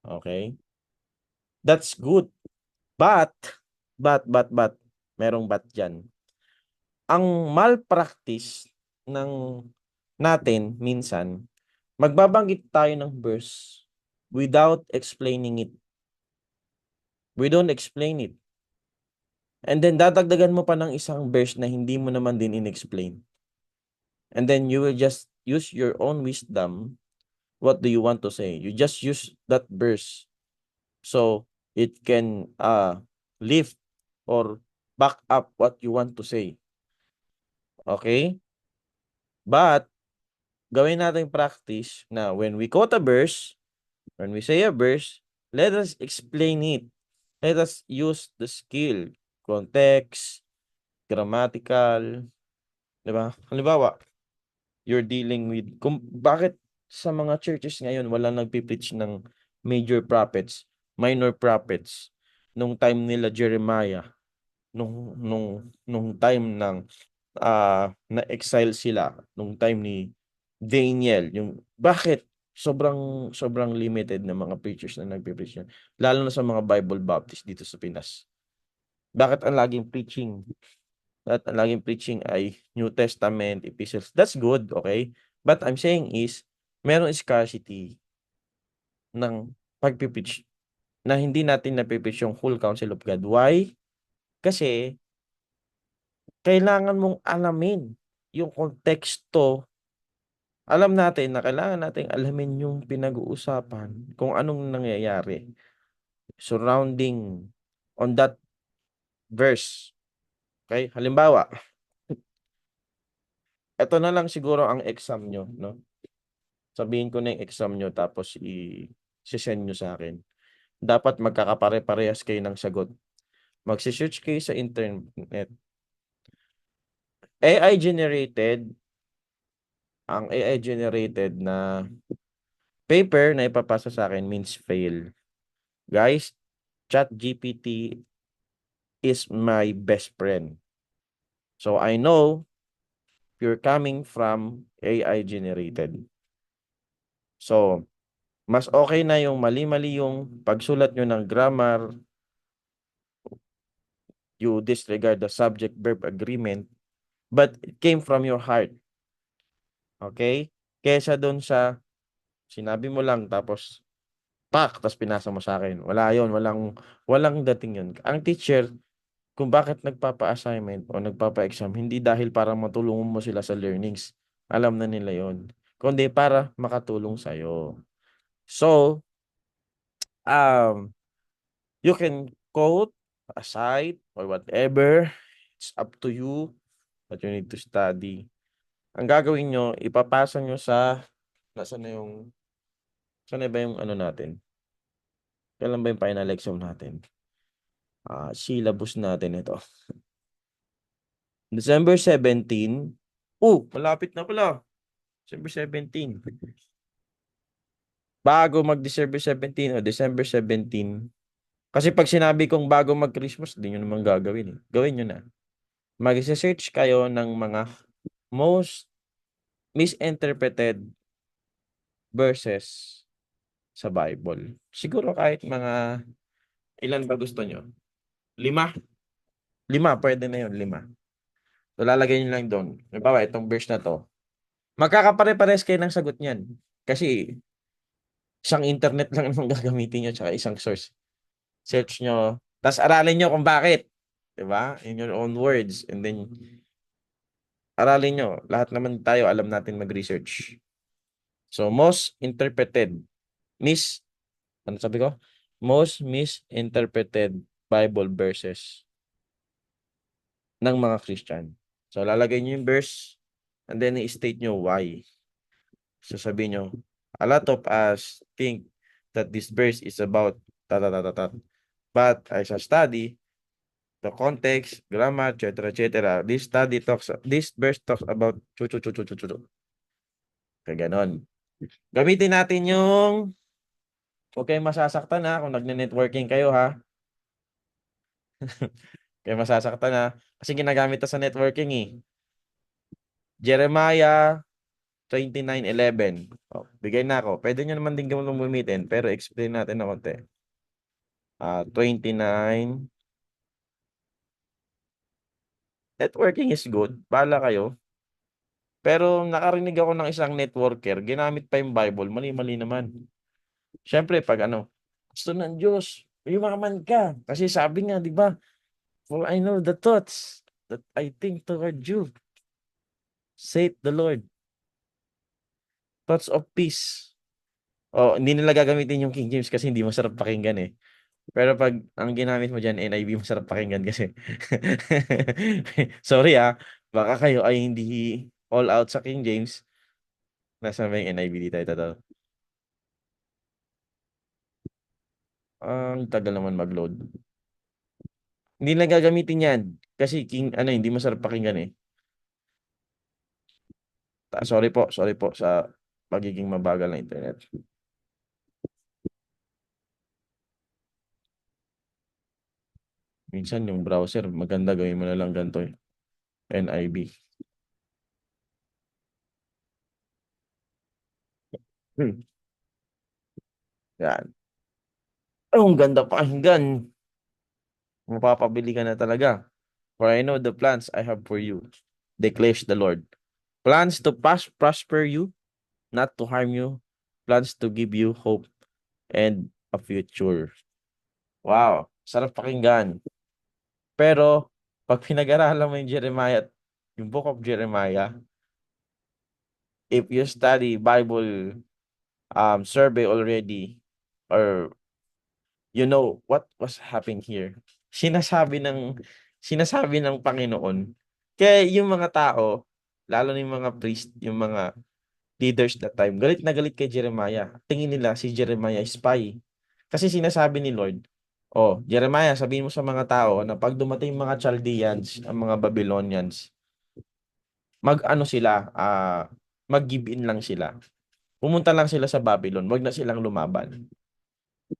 Okay? That's good. But, merong but dyan. Ang malpractice natin minsan, magbabanggit tayo ng verse without explaining it. We don't explain it. And then dadagdagan mo pa ng isang verse na hindi mo naman din in-explain. And then you will just use your own wisdom. What do you want to say? You just use that verse so it can lift or back up what you want to say. Okay? But gawin natin practice na when we quote a verse, when we say a verse, let us explain it. Let us use the skill, context, grammatical, diba? Halimbawa, you're dealing with, bakit sa mga churches ngayon wala nagpipreach ng major prophets, minor prophets, nung time nila Jeremiah, nung time ng na-exile sila, nung time ni Daniel, bakit sobrang limited na mga preachers na nagpe-preach yan. Lalo na sa mga Bible Baptist dito sa Pinas. Bakit ang laging preaching? Bakit ang laging preaching ay New Testament, epistles? That's good, okay? But I'm saying is, meron scarcity ng pagpipreach na hindi natin napipreach yung whole counsel of God. Why? Kasi, kailangan mong alamin yung konteksto. Alam natin na kailangan nating alamin yung pinag-uusapan kung anong nangyayari surrounding on that verse. Okay? Halimbawa, ito na lang siguro ang exam nyo, no? Sabihin ko na yung exam nyo tapos i-send nyo sa akin. Dapat magkakapare-parehas kayo ng sagot. Magsi-search kayo sa internet. Ang AI generated na paper na ipapasa sa akin means fail. Guys, ChatGPT is my best friend. So I know you're coming from AI generated. So, mas okay na yung mali-mali yung pagsulat nyo ng grammar, you disregard the subject-verb agreement, but it came from your heart. Okay? Kesa doon sa sinabi mo lang tapos tapos pinasa mo sa akin. Wala yon, walang dating yun. Ang teacher, kung bakit nagpapa-assignment o nagpapa-exam, hindi dahil para matulungan mo sila sa learnings. Alam na nila yon. Kundi para makatulong sa'yo. So, you can quote a site or whatever. It's up to you, but you need to study. Ang gagawin nyo, ipapasa nyo sa, saan na ba yung ano natin? Kailan ba yung final exam natin? Syllabus natin ito. December 17. Malapit na pala. December 17. Bago mag-December 17 o December 17. Kasi pag sinabi kong bago mag-Christmas, hindi nyo naman gagawin. Gawin nyo na. Mag-search kayo ng mga most misinterpreted verses sa Bible. Siguro kahit mga ilan ba gusto nyo? 5? 5, pwede na yun, 5. So, lalagay nyo lang doon. Halimbawa, itong verse na to. Magkakapare-pares kayo ng sagot niyan. Kasi, isang internet lang naman gagamitin nyo tsaka isang source. Search nyo. Tapos, aralin nyo kung bakit. Diba? In your own words. And then, aralin nyo. Lahat naman tayo, alam natin mag-research. So, most misinterpreted Bible verses ng mga Christian. So, lalagay nyo yung verse and then i-state nyo why. So, sabihin nyo, a lot of us think that this verse is about ta-ta-ta-ta-ta. But as a study, the context, grammar, etc. This verse talks about chu-chu-chu-chu-chu-chu. Kaya ganon. Gamitin natin yung huwag kayong masasaktan ha kung nagne-networking kayo ha. Kaya masasaktan ha. Kasi ginagamit na sa networking eh. Jeremiah 29:11. Bigay na ako. Pwede nyo naman din gamitin pero explain natin na konti. 29. Networking is good. Bahala kayo. Pero nakarinig ako ng isang networker, ginamit pa yung Bible. Mali-mali naman. Siyempre, pag gusto ng Diyos, yumaman ka. Kasi sabi nga, di ba? For I know the thoughts that I think toward you, saith the Lord. Thoughts of peace. Hindi nila gagamitin yung King James kasi hindi masarap pakinggan eh. Pero pag ang ginamit mo dyan, NIV, masarap pakinggan kasi. Sorry baka kayo ay hindi all out sa King James. Nasa may NIV dito. Ito. Ang tagal naman mag-load. Hindi na gagamitin yan. Kasi hindi masarap pakinggan eh. Sorry po sa pagiging mabagal na internet. Minsan yung browser, maganda gawin mo na lang ganito eh. NIV. Yan. Ang ganda pakinggan. Mapapabili ka na talaga. For I know the plans I have for you, declares the Lord. Plans to prosper you, not to harm you. Plans to give you hope and a future. Wow, sarap pakinggan. Pero, pag pinag-aralan mo yung Jeremiah, yung book of Jeremiah, if you study Bible survey already, or you know what was happening here, sinasabi ng Panginoon. Kaya yung mga tao, lalo na yung mga priest, yung mga leaders that time, galit na galit kay Jeremiah. Tingin nila si Jeremiah spy. Kasi sinasabi ni Lord, oh, Jeremiah, sabihin mo sa mga tao na pag dumating mga Chaldeans, ang mga Babylonians, mag-ano sila, mag-give in lang sila. Pumunta lang sila sa Babylon, wag na silang lumaban.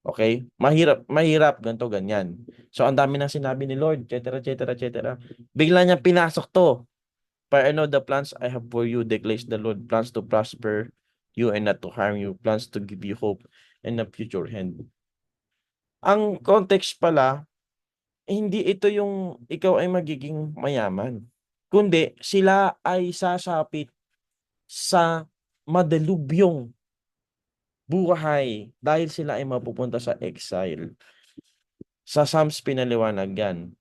Okay? Mahirap, ganito, ganyan. So, ang dami na sinabi ni Lord, etc., etc., etc. Bigla niya pinasok to. For I know the plans I have for you, declares the Lord, plans to prosper you and not to harm you, plans to give you hope and a future hand. Ang context pala, hindi ito yung ikaw ay magiging mayaman, kundi sila ay sasapit sa madalubyong buhay dahil sila ay mapupunta sa exile. Sa Psalms pinaliwanag yan.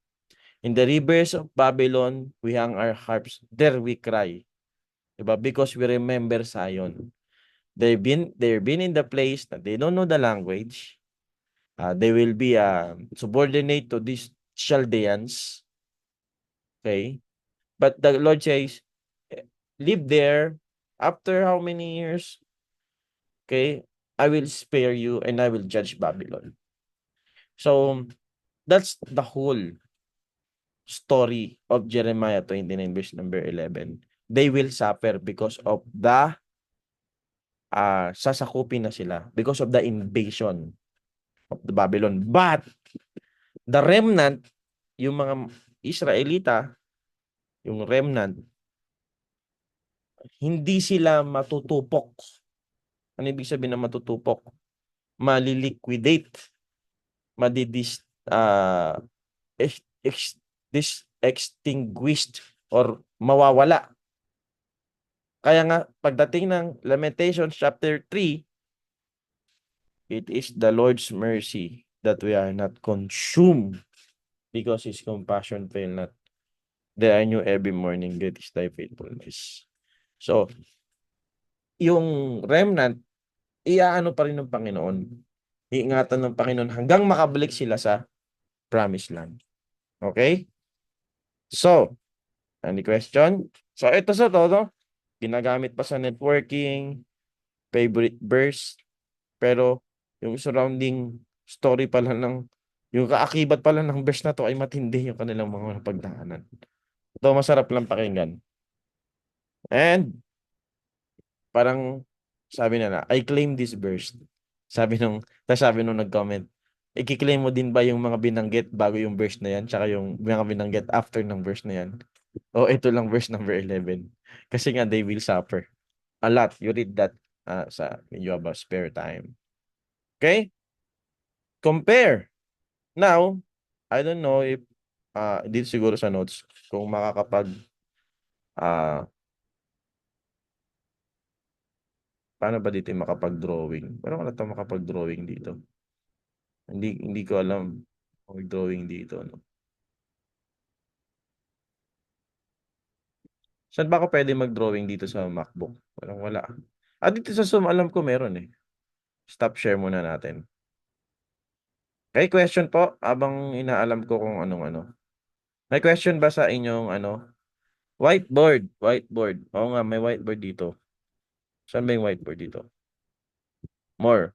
In the rivers of Babylon, we hang our harps. There we cry. Diba? Because we remember Zion. They've been in the place that they don't know the language. They will be subordinate to these Chaldeans. Okay? But the Lord says, live there. After how many years? Okay? I will spare you and I will judge Babylon. So, that's the whole story of Jeremiah 29 verse number 11. They will suffer because of the sasakupin na sila, because of the invasion of the Babylon. But the remnant, yung mga Israelita, yung remnant, hindi sila matutupok. Ano ibig sabihin na matutupok? Maliliquidate, extinguished or mawawala. Kaya nga, pagdating ng Lamentations chapter 3, it is the Lord's mercy that we are not consumed because His compassion fail not. They are new every morning, great is thy faithfulness. So, yung remnant, iaano pa rin ng Panginoon. Iingatan ng Panginoon hanggang makabalik sila sa promised land. Okay? So, any question? So, ito sa todo. Ginagamit pa sa networking, favorite verse, pero yung surrounding story pala yung kaakibat pala ng verse na to ay matindi yung kanilang mga pagdaanan. Ito masarap lang pakinggan. And parang sabi na I claim this verse. Sabi nung nag-comment, i-claim mo din ba yung mga binanggit bago yung verse na yan, tsaka yung mga binanggit after ng verse na yan? O ito lang verse number 11. Kasi nga they will suffer a lot. You read that when you have a spare time. Okay? Compare. Now, I don't know if dito siguro sa notes kung makakapag paano ba dito makapag-drawing? Parang wala tayong makapag-drawing dito. Hindi ko alam mag-drawing dito. No? Saan ba ako pwede mag-drawing dito sa MacBook? Parang wala. Dito sa Zoom, alam ko meron eh. Stop share muna natin. Okay, question po. Abang inaalam ko kung anong ano. May question ba sa inyong whiteboard? Whiteboard. Oo nga, may whiteboard dito. Saan ba yung whiteboard dito? More.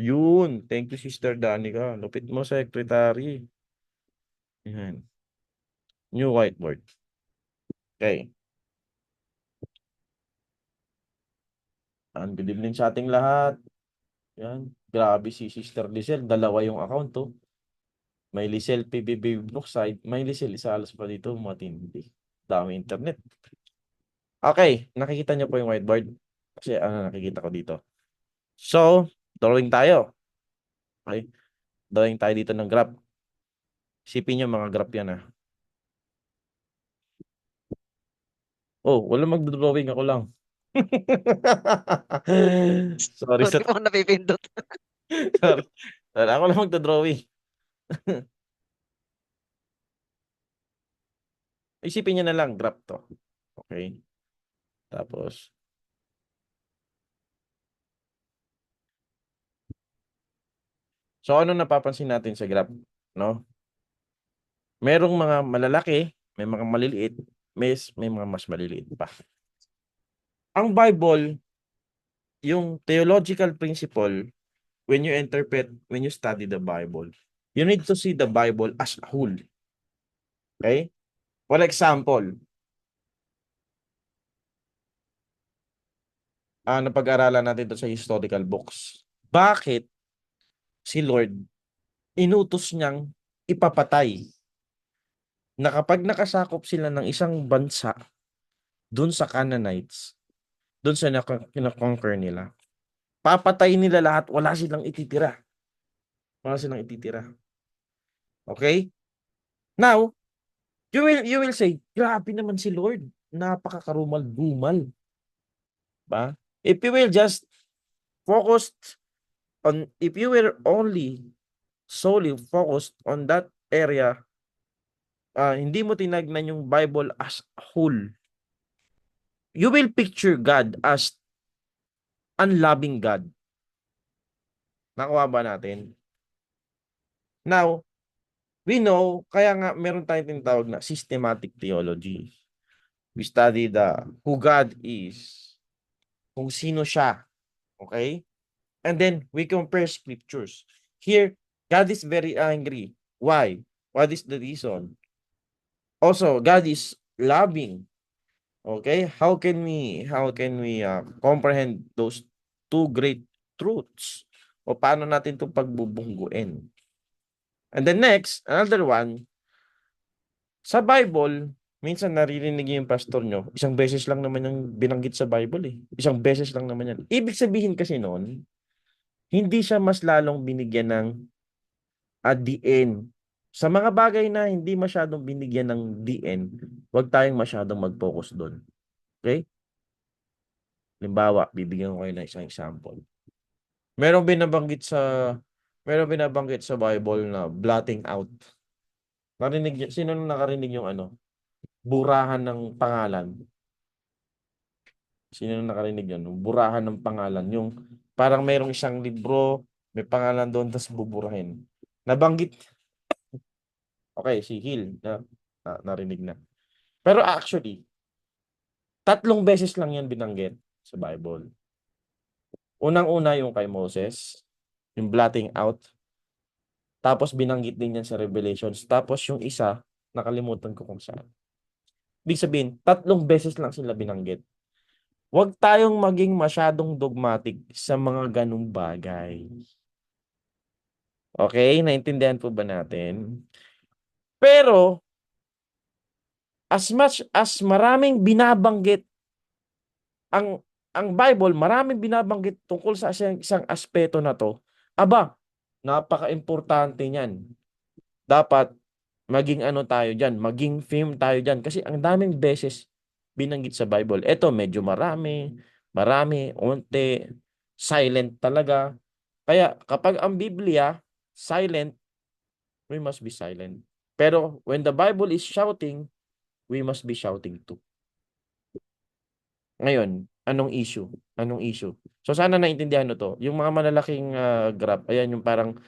Yun. Thank you, Sister Danica. Lupit mo, Secretary. Yan. New whiteboard. Okay. Good evening sa ating lahat. Yan. Grabe si Sister Lisel. Dalawa yung account to. May Lisel PBB Brookside. May Lisel Isalas pa dito. Matindi. Dami internet. Okay. Nakikita niyo po yung whiteboard? Kasi nakikita ko dito. So, Drawing tayo. Okay? Drawing tayo dito ng graph. Isipin nyo mga graph yan ah. Oh, wala magdodrawing ako lang. Sorry, Sorry po, napipindot. sorry. Sorry, ako lang magdodrawing. Isipin nyo na lang, graph to. Okay? Tapos, so ano napapansin natin sa graph? No? Merong mga malalaki, may mga maliliit, may mga mas maliliit pa. Ang Bible, yung theological principle, when you interpret, when you study the Bible, you need to see the Bible as a whole. Okay? For example, napag-aralan natin ito sa historical books. Bakit si Lord inutos niyang ipapatay na kapag nakasakop sila ng isang bansa dun sa Canaanites, dun sa kinakonquer nila, papatay nila lahat, wala silang ititira. Wala silang ititira. Okay? Now, you will say, grabe naman si Lord. Napakakarumal-dumal. Ba? If you will just focus if you were only solely focused on that area, hindi mo tinagnan yung Bible as a whole, you will picture God as unloving God. Nakuha ba natin? Now, we know, kaya nga meron tayong tinatawag na systematic theology. We study who God is, kung sino siya. Okay? And then, we compare scriptures. Here, God is very angry. Why? What is the reason? Also, God is loving. Okay? How can we comprehend those two great truths? O paano natin ito pagbubungguin? And then next, another one, sa Bible, minsan naririnig niyo yung pastor nyo, isang beses lang naman yung binanggit sa Bible eh. Isang beses lang naman yan. Ibig sabihin kasi noon, hindi siya mas lalong binigyan ng DN. Sa mga bagay na hindi masyadong binigyan ng DN, huwag tayong masyadong mag-focus doon. Okay? Halimbawa, bibigyan ko kayo ng isang example. Merong binabanggit sa Bible na blotting out. Sino nang nakarinig yung burahan ng pangalan? Sino nang nakarinig yun? Burahan ng pangalan. Yung parang mayroong isang libro, may pangalan doon, tapos buburahin. Nabanggit. Okay, si Hill. Narinig na. Pero actually, 3 beses lang yan binanggit sa Bible. Unang-una yung kay Moses, yung blotting out. Tapos binanggit din yan sa Revelations. Tapos yung isa, nakalimutan ko kung saan. Ibig sabihin, 3 beses lang sila binanggit. Huwag tayong maging masyadong dogmatic sa mga ganung bagay. Okay? Naintindihan po ba natin? Pero, as much as maraming binabanggit ang Bible, maraming binabanggit tungkol sa isang aspeto na to, napaka-importante niyan. Dapat maging tayo dyan, maging firm tayo dyan. Kasi ang daming beses binanggit sa Bible. Ito, medyo marami, unti, silent talaga. Kaya kapag ang Biblia, silent, we must be silent. Pero when the Bible is shouting, we must be shouting too. Ngayon, anong issue? So sana naintindihan nyo to. Yung mga malalaking graph, ayan yung parang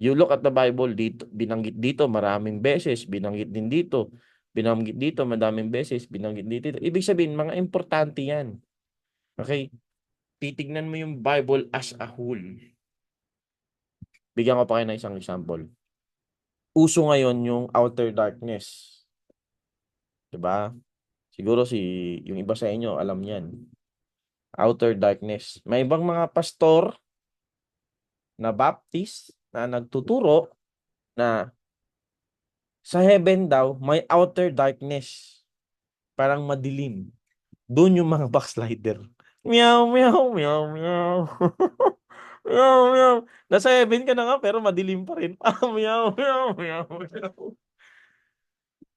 you look at the Bible, dito, binanggit dito maraming beses, binanggit din dito, binanggit dito madaming beses, binanggit dito. Ibig sabihin, mga importante yan. Okay? Titignan mo yung Bible as a whole. Bigyan ko pa kayo ng isang example. Uso ngayon yung outer darkness. Diba? Siguro yung iba sa inyo, alam yan. Outer darkness. May ibang mga pastor na Baptist na nagtuturo na sa heaven daw, may outer darkness. Parang madilim. Doon yung mga backslider. Meow, meow, meow, meow. Meow, meow. Nasa heaven ka na nga, pero madilim pa rin. Meow, meow, meow, meow.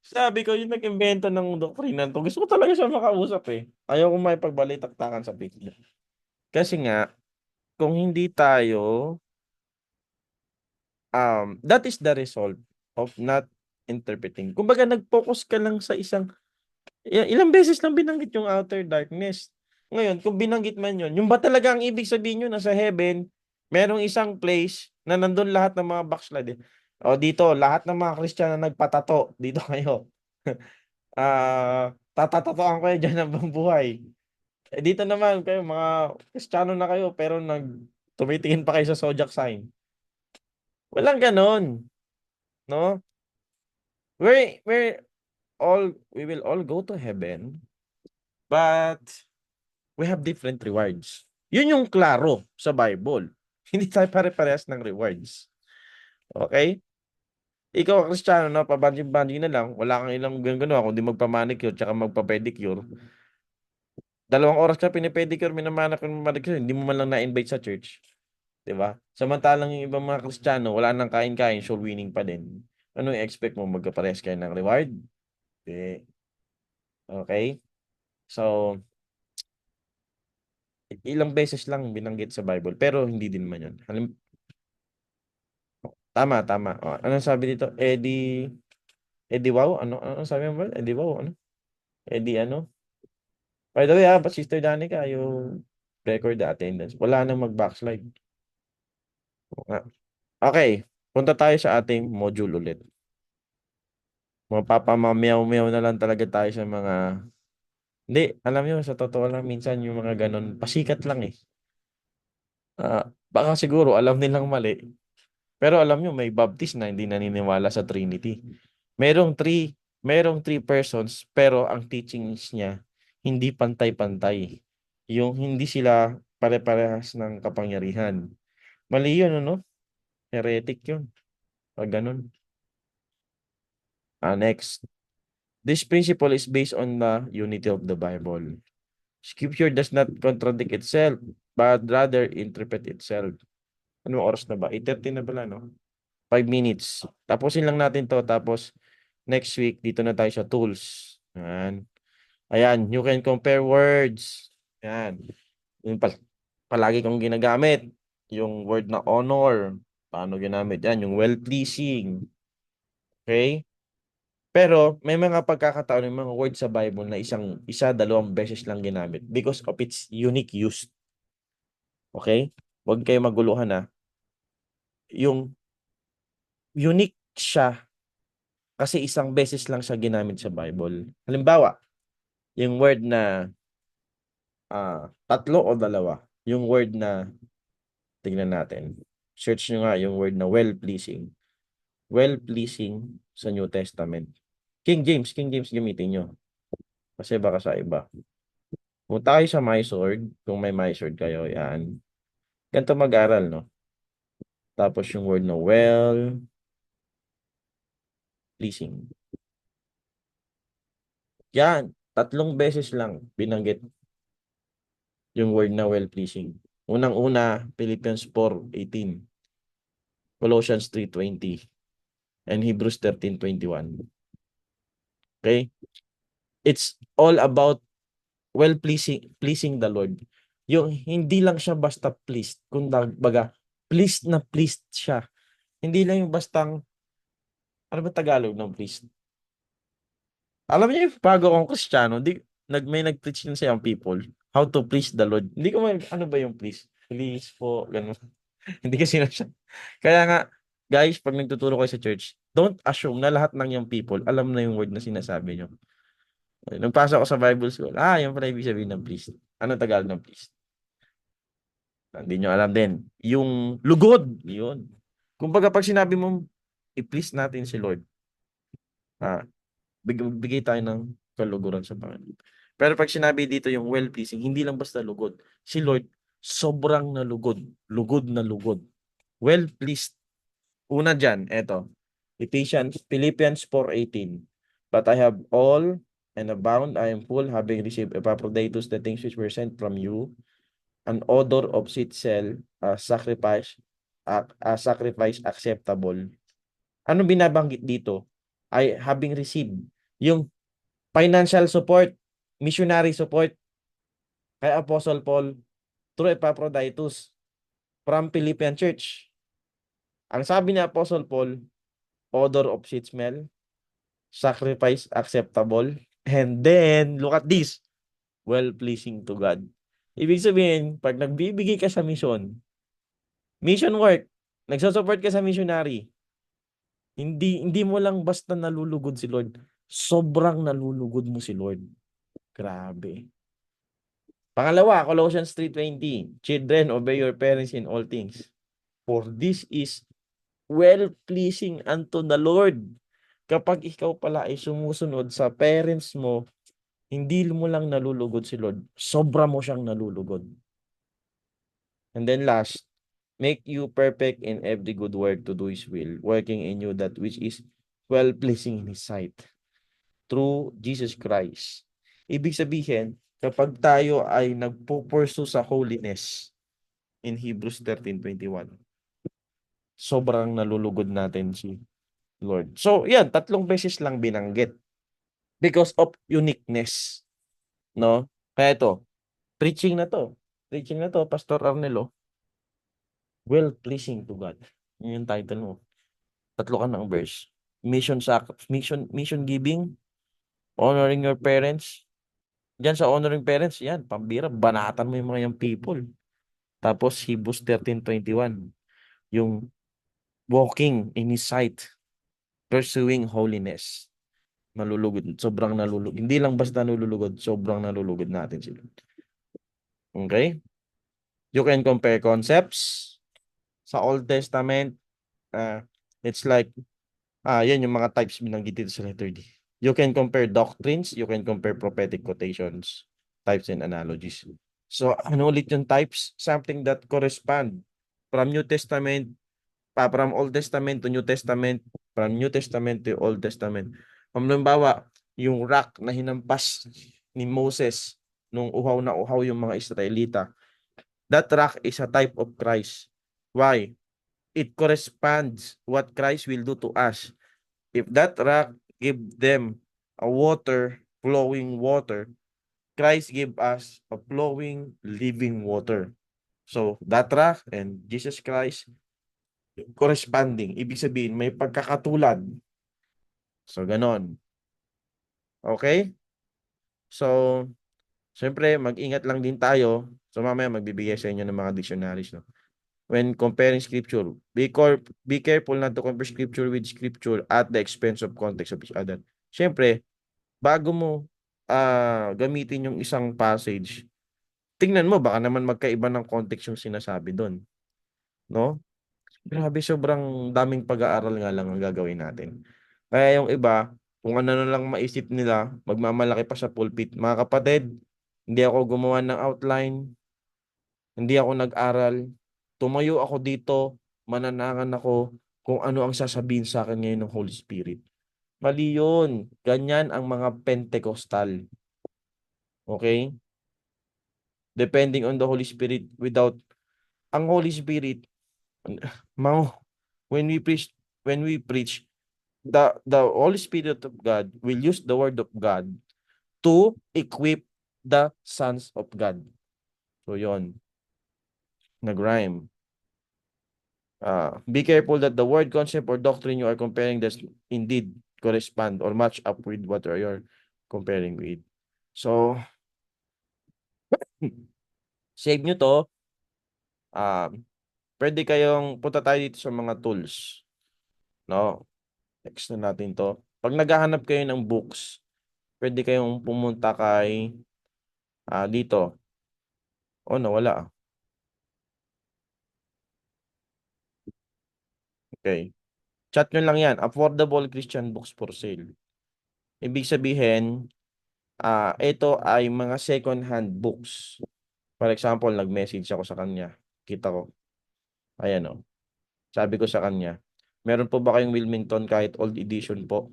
Sabi ko, yung nag-invento ng doktrina to, gusto ko talaga siya makausap eh. Ayaw ko may pagbalitaktakan sa Biblia. Kasi nga, kung hindi tayo, that is the result of not interpreting. Kumbaga, nag-focus ka lang sa isang, ilang beses lang binanggit yung outer darkness. Ngayon, kung binanggit man yun, yung ba talaga ang ibig sabihin nyo, nasa heaven, merong isang place na nandun lahat ng mga backslide. O dito, lahat ng mga Kristiyano nagpatato. Dito kayo. Tatatatoan kayo dyan ng buhay. Eh, dito naman kayo, mga Kristiyano na kayo, pero tumitingin pa kayo sa zodiac sign. Walang ganon, no? We will all go to heaven, but we have different rewards. Yun yung klaro sa Bible. Hindi tayo pare-parehas ng rewards. Okay? Ikaw, Kristiyano, na pabanjing-banjing na lang, wala kang ilang gano'n, kundi magpa-manicure tsaka magpa-pedicure. 2 oras ka pinipedicure, minamanicure, hindi mo man lang na-invite sa church. 'Di ba? Samantalang yung ibang mga Kristiyano, wala nang kain-kain, soul winning pa din. Ano i-expect mo, magkaparehas kayo ng reward? Okay? So, ilang beses lang binanggit sa Bible, pero hindi din naman yun. Tama, tama. Ano sabi dito? Eddie Wow? Ano sabi mo ba? Eddie Wow? Ano? Eddie ano? By the way, Sister Danica, yung record the attendance. Wala nang mag-backslide. Okay, punta tayo sa ating module ulit. Mapapamamyaw-meow na lang talaga tayo sa mga... Hindi, alam nyo, sa totoo lang, minsan yung mga ganon, pasikat lang eh. Baka siguro alam nilang mali. Pero alam nyo, may Baptist na hindi naniniwala sa Trinity. Merong three persons, pero ang teachings niya, hindi pantay-pantay. Yung hindi sila pare-parehas ng kapangyarihan. Mali yun, ano? Heretic yun. Pag ganun. Next. This principle is based on the unity of the Bible. Scripture does not contradict itself, but rather interpret itself. Anong oras na ba? 8:30 na pala, no? 5 minutes. Tapusin lang natin to. Tapos, next week, dito na tayo sa tools. Ayan, you can compare words. Ayan. Yung palagi kong ginagamit. Yung word na honor. Paano ginamit yan? Yung well-pleasing. Okay? Pero may mga pagkakataon ng mga words sa Bible na dalawang beses lang ginamit because of its unique use. Okay? Huwag kayo maguluhan ha. Yung unique siya kasi isang beses lang siya ginamit sa Bible. Halimbawa, yung word na 3 o 2. Yung word na, tingnan natin. Search nyo nga yung word na well-pleasing. Well-pleasing sa New Testament. King James gamitin nyo. Kasi baka sa iba. Punta kayo sa My Sword, kung may My Sword kayo, yan. Ganito mag-aral, no? Tapos yung word na well-pleasing. Yan, 3 beses lang binanggit yung word na well-pleasing. Unang-una, Philippians 4:18, Colossians 3:20, and Hebrews 13:21. Okay? It's all about pleasing the Lord. Yung hindi lang siya basta pleased, kung baga, pleased na pleased siya. Hindi lang yung bastang, ano ba Tagalog ng pleased? Alam niyo, bago akong Kristiyano, may nag-preach din sa young people, how to please the Lord. Hindi ko ano ba yung please? Please po, ganun. Hindi kasi na siya. Kaya nga, guys, pag nagtuturo kayo sa church, don't assume na lahat ng young people alam na yung word na sinasabi nyo. Nagpasok ako sa Bible school, yung pala ibig sabihin ng please. Ano Tagalog ng please? Hindi nyo alam din. Yung lugod, yun. Kumbaga pag sinabi mo, i-please natin si Lord, bigay tayo ng kaluguran sa Panginoon. Pero pag sinabi dito yung well-pleasing, hindi lang basta lugod. Si Lord, sobrang nalugod. Lugod na lugod. Well-pleased. Una dyan, eto. Philippians 4:18. But I have all and abound, I am full, having received Epaphroditus the things which were sent from you, an odor of sweet cell, a sacrifice acceptable. Ano binabanggit dito? Ay having received yung financial support, missionary support kay Apostle Paul through Epaphroditus from Philippian Church. Ang sabi ni Apostle Paul, odor of sweet smell, sacrifice acceptable, and then, look at this, well-pleasing to God. Ibig sabihin, pag nagbibigay ka sa mission work, nagsusupport ka sa missionary, hindi mo lang basta nalulugod si Lord. Sobrang nalulugod mo si Lord. Grabe. Pangalawa, Colossians 3:20. Children, obey your parents in all things. For this is well-pleasing unto the Lord. Kapag ikaw pala ay sumusunod sa parents mo, hindi mo lang nalulugod si Lord. Sobra mo siyang nalulugod. And then last, make you perfect in every good work to do His will, working in you that which is well-pleasing in His sight. Through Jesus Christ. Ibig sabihin, kapag tayo ay nagpo-pursue sa holiness in Hebrews 13:21, sobrang nalulugod natin si Lord. So, yan, 3 beses lang binanggit because of uniqueness, no? Kaya ito, preaching na to, Pastor Arnelo, well-pleasing to God. Yun yung title mo. 3 ka ng verse. Mission giving, honoring your parents. Diyan sa honoring parents, yan, pambira, banatan mo yung mga young people. Tapos Hebrews 13:21, yung walking in His sight, pursuing holiness. Nalulugod, sobrang nalulugod. Hindi lang basta nalulugod, sobrang nalulugod natin sila. Okay? You can compare concepts. Sa Old Testament, it's like, yan yung mga types binanggit dito sa letter D. You can compare doctrines, you can compare prophetic quotations, types and analogies. So, ano ulit yung types? Something that correspond from New Testament, from Old Testament to New Testament, from New Testament to Old Testament. Halimbawa, yung rock na hinampas ni Moses nung uhaw na uhaw yung mga Israelita. That rock is a type of Christ. Why? It corresponds what Christ will do to us. If that rock give them a water, flowing water, Christ give us a flowing, living water. So, that rock and Jesus Christ corresponding. Ibig sabihin, may pagkakatulad. So, ganon. Okay? So, siyempre, mag-ingat lang din tayo. So, mamaya magbibigay sa inyo ng mga dictionaries, no? When comparing scripture, be careful not to compare scripture with scripture at the expense of context of each other. Siyempre, bago mo gamitin yung isang passage, tingnan mo, baka naman magkaiba ng context yung sinasabi doon. No? Grabe, sobrang daming pag-aaral nga lang ang gagawin natin. Kaya yung iba, kung ano na lang maisip nila, magmamalaki pa sa pulpit. Mga kapatid, hindi ako gumawa ng outline, hindi ako nag-aral, tumayo ako dito, mananangan ako kung ano ang sasabihin sa akin ngayon ng Holy Spirit. Mali yun. Ganyan ang mga Pentecostal. Okay? Depending on the Holy Spirit, ang Holy Spirit, when we preach, the Holy Spirit of God will use the Word of God to equip the sons of God. So yon, nag-rhyme. Be careful that the word, concept, or doctrine you are comparing does indeed correspond or match up with what you're comparing with. So, save nyo to. Pwede kayong punta tayo dito sa mga tools. No? Next na natin to. Pag naghahanap kayo ng books, pwede kayong pumunta kay dito. Oh, nawala. Okay. Chat nyo lang yan. Affordable Christian books for sale. Ibig sabihin, ito ay mga second-hand books. For example, nag-message ako sa kanya. Kita ko. Ayan o. Sabi ko sa kanya, meron po ba kayong Wilmington kahit old edition po?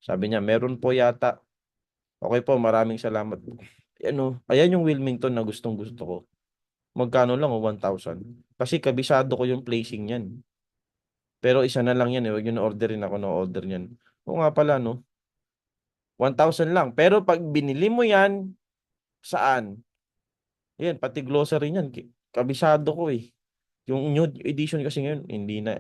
Sabi niya, meron po yata. Okay po, maraming salamat po. Ayan yung Wilmington na gustong-gusto ko. magkano lang o 1,000. Kasi kabisado ko yung placing yan. Pero isa na lang yan eh. Huwag nyo na-orderin ako na-order yan. Oo nga pala no. 1,000 lang. Pero pag binili mo yan, saan? Yan, pati glossary niyan. Kabisado ko eh. Yung new edition kasi ngayon, hindi na.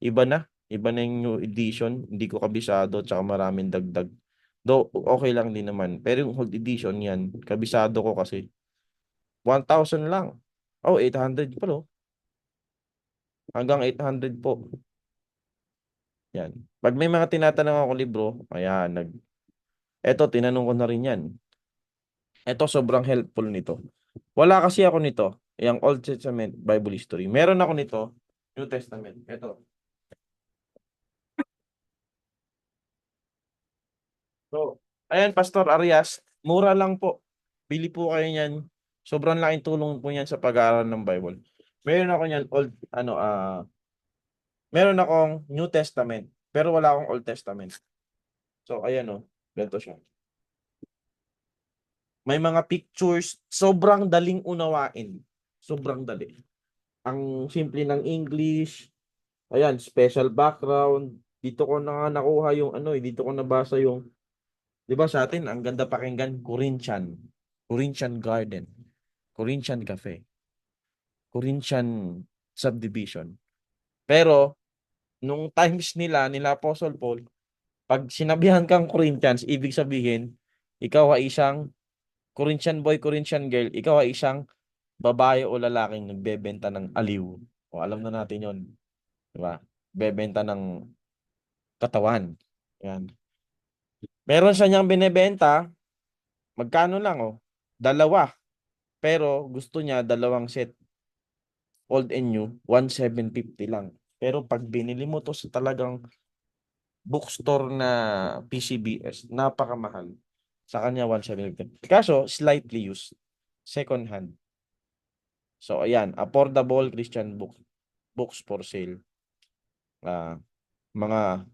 Iba na. Iba na yung new edition. Hindi ko kabisado. Tsaka maraming dagdag. Though, okay lang din naman. Pero yung old edition yan, kabisado ko kasi. 1,000 lang. Oh, 800 pa no. Hanggang 800 po. Yan. Pag may mga tinatanong ako libro, ayan, eto, tinanong ko na rin yan. Eto, sobrang helpful nito. Wala kasi ako nito, yung Old Testament Bible History. Meron ako nito, New Testament. Eto. So, ayan, Pastor Arias, mura lang po. Bili po kayo niyan. Sobrang laking tulong po niyan sa pag-aaral ng Bible. Meron ako niyan, meron akong New Testament, pero wala akong Old Testament. So, ayan o, ganito siya. May mga pictures, sobrang daling unawain. Sobrang dali. Ang simple ng English, ayan, special background. Dito ko na nga nakuha yung dito ko nabasa yung, 'di ba sa atin, ang ganda pakinggan, Corinthian Garden, Corinthian Cafe, Corinthian Subdivision. Pero nung times nila Apostle Paul, pag sinabihan kang Corinthians, ibig sabihin ikaw ay isang Corinthian boy, Corinthian girl, ikaw ay isang babae o lalaking nagbebenta ng aliw. O alam na natin 'yon, 'di ba? Bebenta ng katawan. Yan. Meron siya niyang binebenta, magkano lang dalawa. Pero gusto niya dalawang set, old and new, 1,750 lang. Pero pag binili mo to sa talagang bookstore na PCBS, napakamahal. Sa kanya 1,750. Kaso slightly used, second hand. So ayan, affordable Christian books for sale. Mga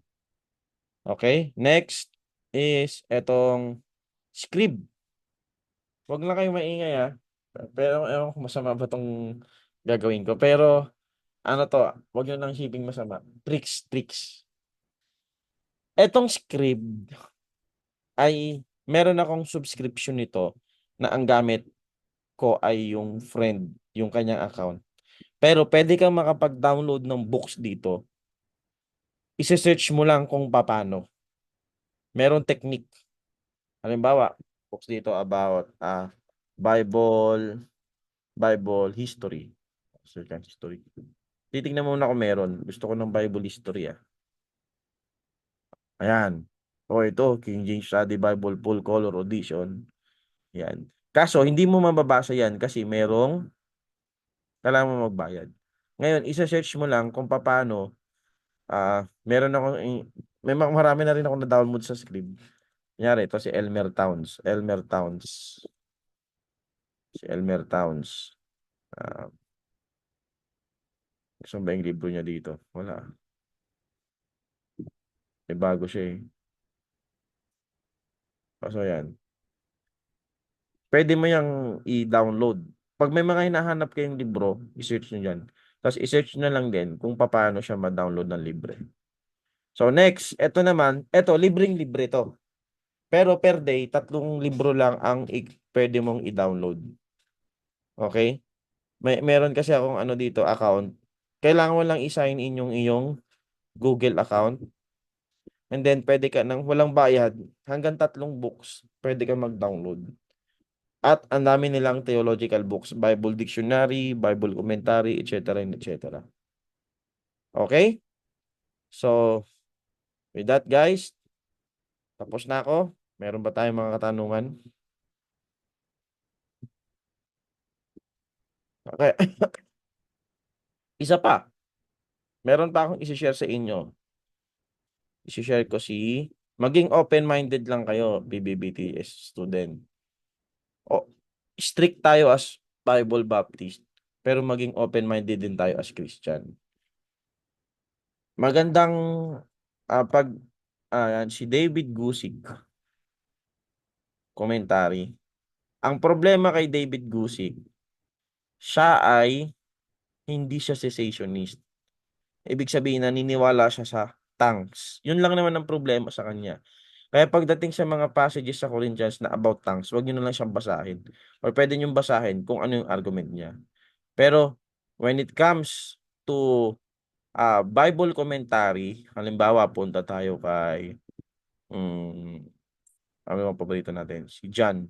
okay, next is etong script. Huwag lang kayo maingay Pero ewan ko masama ba tong gagawin ko. Pero ano to, huwag nyo nang shipping masama. Tricks. Etong script ay meron akong subscription nito na ang gamit ko ay yung friend, yung kanyang account. Pero pwede kang makapag-download ng books dito. Ise-search mo lang kung paano. Meron technique. Halimbawa, books dito about Bible history. Search ang history. Titignan muna kung meron. Gusto ko ng Bible history Ayan. Ito, King James Study Bible Full Color Edition. Yan. Kaso, hindi mo mababasa yan kasi kailangan mo magbayad. Ngayon, isa-search mo lang kung paano, meron ako, marami na rin ako na-download sa script. Kunyari, ito si Elmer Towns. Si Elmer Towns. Saan ba yung libro niya dito? Wala. May bago siya Kaso yan. Pwede mo yung i-download. Pag may mga hinahanap kayong libro, i-search nyo dyan. Tapos i-search na lang din kung paano siya ma-download ng libre. So next, ito naman, libreng-libre to. Pero per day, 3 libro lang ang pwede mong i-download. Okay? Meron kasi akong dito, account. Kailangan mo lang i-sign in yung iyong Google account. And then, pwede ka nang walang bayad, hanggang 3 books, pwede ka mag-download. At ang dami nilang theological books, Bible Dictionary, Bible Commentary, etc. etc. Okay? So, with that guys, tapos na ako. Meron ba tayong mga katanungan? Okay. Isa pa. Meron pa akong isi-share sa inyo. Isi-share ko maging open-minded lang kayo, BBBTS student. Strict tayo as Bible Baptist, pero maging open-minded din tayo as Christian. Magandang si David Gusig commentary. Ang problema kay David Gusig, siya ay hindi siya cessationist. Ibig sabihin, naniniwala siya sa tongues. Yun lang naman ang problema sa kanya. Kaya pagdating sa mga passages sa Corinthians na about tongues, huwag nyo na lang siyang basahin. Or pwede nyo basahin kung ano yung argument niya. Pero, when it comes to Bible commentary, halimbawa, punta tayo kay, ano yung paborito natin? Si John.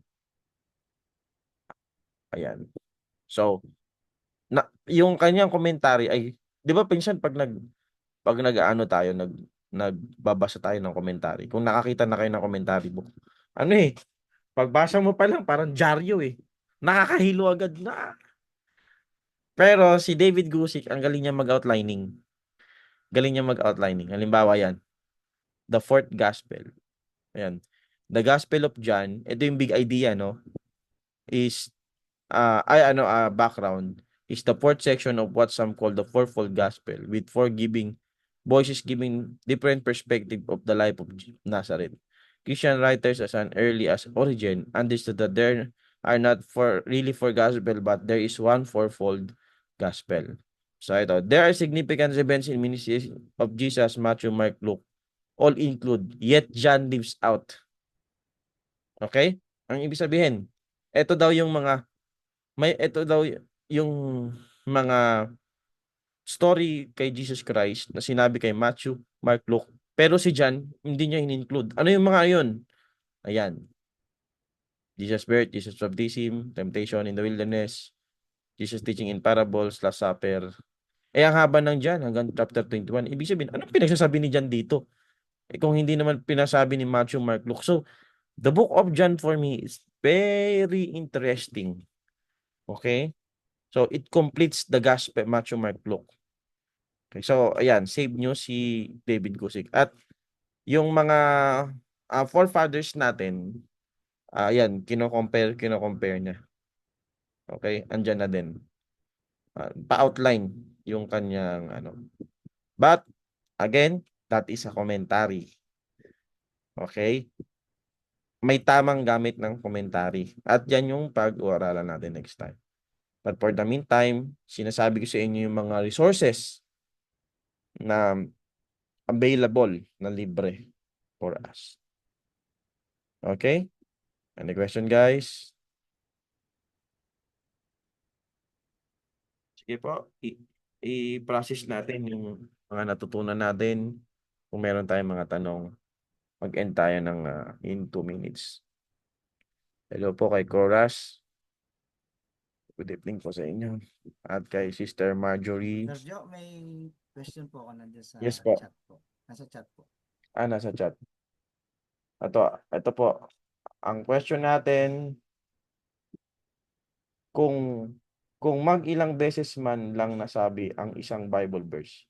Ayan. So, yung kanyang commentary ay, di ba pinsan pag nag-ano tayo, nagbabasa tayo ng commentary, kung nakakita na kayo ng commentary book, ano pagbasa mo pa lang, parang dyaryo nakakahilo agad na. Pero si David Gusick, ang galing niya mag-outlining. Galing niya mag-outlining. Halimbawa yan, the fourth gospel. Ayan. The Gospel of John, ito yung big idea, no? Is, background, is the fourth section of what some call the fourfold gospel, with four voices giving different perspective of the life of Nazareth. Christian writers as early as Origen understood that there are not really four gospel, but there is one fourfold gospel. So ito, there are significant events in ministry of Jesus, Matthew, Mark, Luke, all include, yet John leaves out. Okay? Ang ibig sabihin, ito daw yung mga story kay Jesus Christ na sinabi kay Matthew, Mark, Luke. Pero si John, hindi niya in-include. Ano yung mga yun? Ayan. Jesus' birth, Jesus' baptism, temptation in the wilderness, Jesus teaching in parables, Last Supper. Ang haba ng John hanggang chapter 21. Ibig sabihin, anong pinagsasabi ni John dito? Kung hindi naman pinasabi ni Matthew, Mark, Luke. So, the book of John for me is very interesting. Okay? So, it completes the gospel, Matthew, Mark, Luke. Okay, so, ayan, save nyo si David Gusick. At yung mga forefathers natin, ayan, kino-compare niya. Okay, andyan na din. Pa-outline yung kanyang But, again, that is a commentary. Okay? May tamang gamit ng commentary. At yan yung pag-uaralan natin next time. But for the meantime, sinasabi ko sa inyo yung mga resources na available na libre for us. Okay? Any question, guys? Sige po. I-process natin yung mga natutunan natin. Kung meron tayong mga tanong, mag-end tayo ng in 2 minutes. Hello po kay Coras. Good evening po sa inyo. At kay Sister Marjorie. Sir Jo, may question po ako nandiyan sa Yes po. chat po. Nasa chat po. Nasa chat. Ito po. Ang question natin, kung mag-ilang beses man lang nasabi ang isang Bible verse,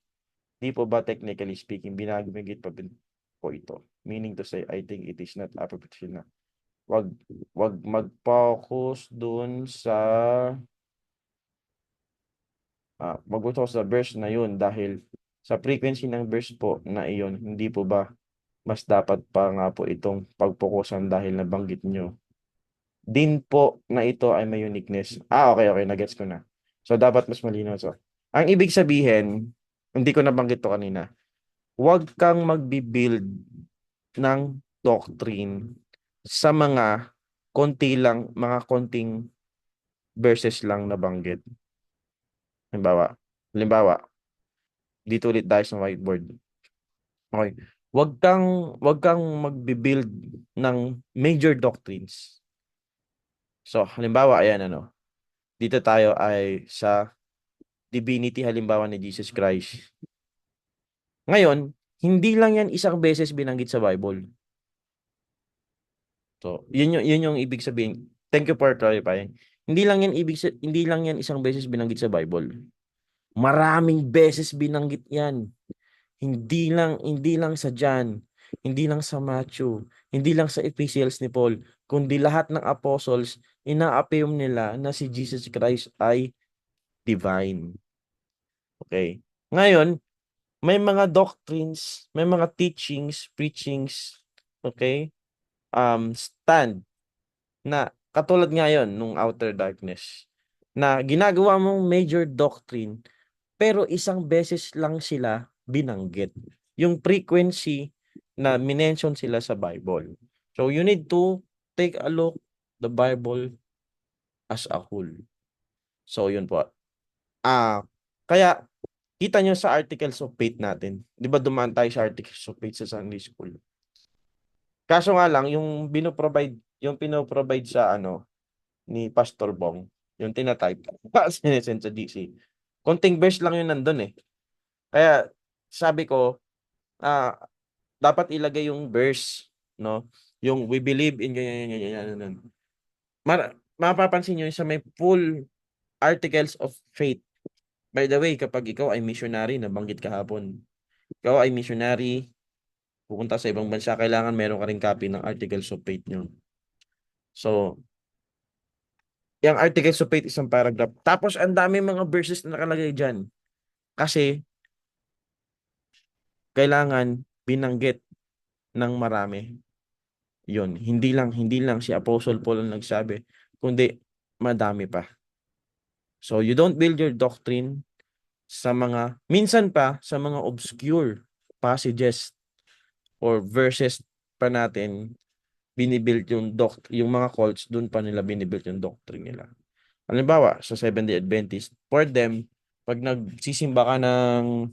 di po ba technically speaking, binagmigit pa po ito? Meaning to say, I think it is not appropriate na. Wag mag-focus dun sa mag-focus sa verse na yun dahil sa frequency ng verse po na iyon, hindi po ba mas dapat pa nga po itong pagpokusan dahil nabanggit nyo din po na ito ay may uniqueness. Okay, nagets ko na. So, dapat mas malinaw. So, ang ibig sabihin, hindi ko nabanggit to kanina, huwag kang magbi-build ng doctrine sa mga konting verses lang nabanggit. Halimbawa, dito ulit tayo sa whiteboard. Okay. Huwag kang magbi-build ng major doctrines. So, halimbawa, ayan dito tayo ay sa divinity halimbawa ni Jesus Christ. Ngayon, hindi lang yan isang beses binanggit sa Bible. So, yun yung ibig sabihin. Thank you for clarifying. Hindi lang yan isang beses binanggit sa Bible. Maraming beses binanggit yan. Hindi lang sa John, hindi lang sa Matthew, hindi lang sa epistles ni Paul, kundi lahat ng apostles, ina-affirm nila na si Jesus Christ ay divine. Okay. Ngayon, may mga doctrines, may mga teachings, preachings, okay, stand na katulad ngayon nung outer darkness. na ginagawa mong major doctrine pero isang beses lang sila binanggit. Yung frequency na minention sila sa Bible. So you need to take a look the Bible as a whole. So yun po. Kaya kita nyo sa articles of faith natin. 'Di ba dumaan tayo sa articles of faith sa Sunday school? Kaso nga lang yung pinoprovide sa ni Pastor Bong, yung tinatype sinesend sa DC. Konting verse lang yun nandun eh. Kaya sabi ko, dapat ilagay yung verse, no? Yung we believe in ganyan. Mapapansin nyo sa may full articles of faith. By the way, kapag ikaw ay missionary, nabanggit kahapon, ikaw ay missionary, pupunta sa ibang bansa, kailangan meron ka rin copy ng articles of faith nyo. So, yung articles of faith isang paragraph. Tapos, ang dami mga verses na nakalagay dyan. Kasi, kailangan binanggit ng marami. Yun, hindi lang si Apostle Paul ang nagsabi, kundi madami pa. So, you don't build your doctrine minsan pa sa mga obscure passages or verses pa natin binibuild yung mga cults, dun pa nila binibuild yung doctrine nila. Halimbawa, sa Seventh-day Adventist, for them, pag nagsisimba ka ng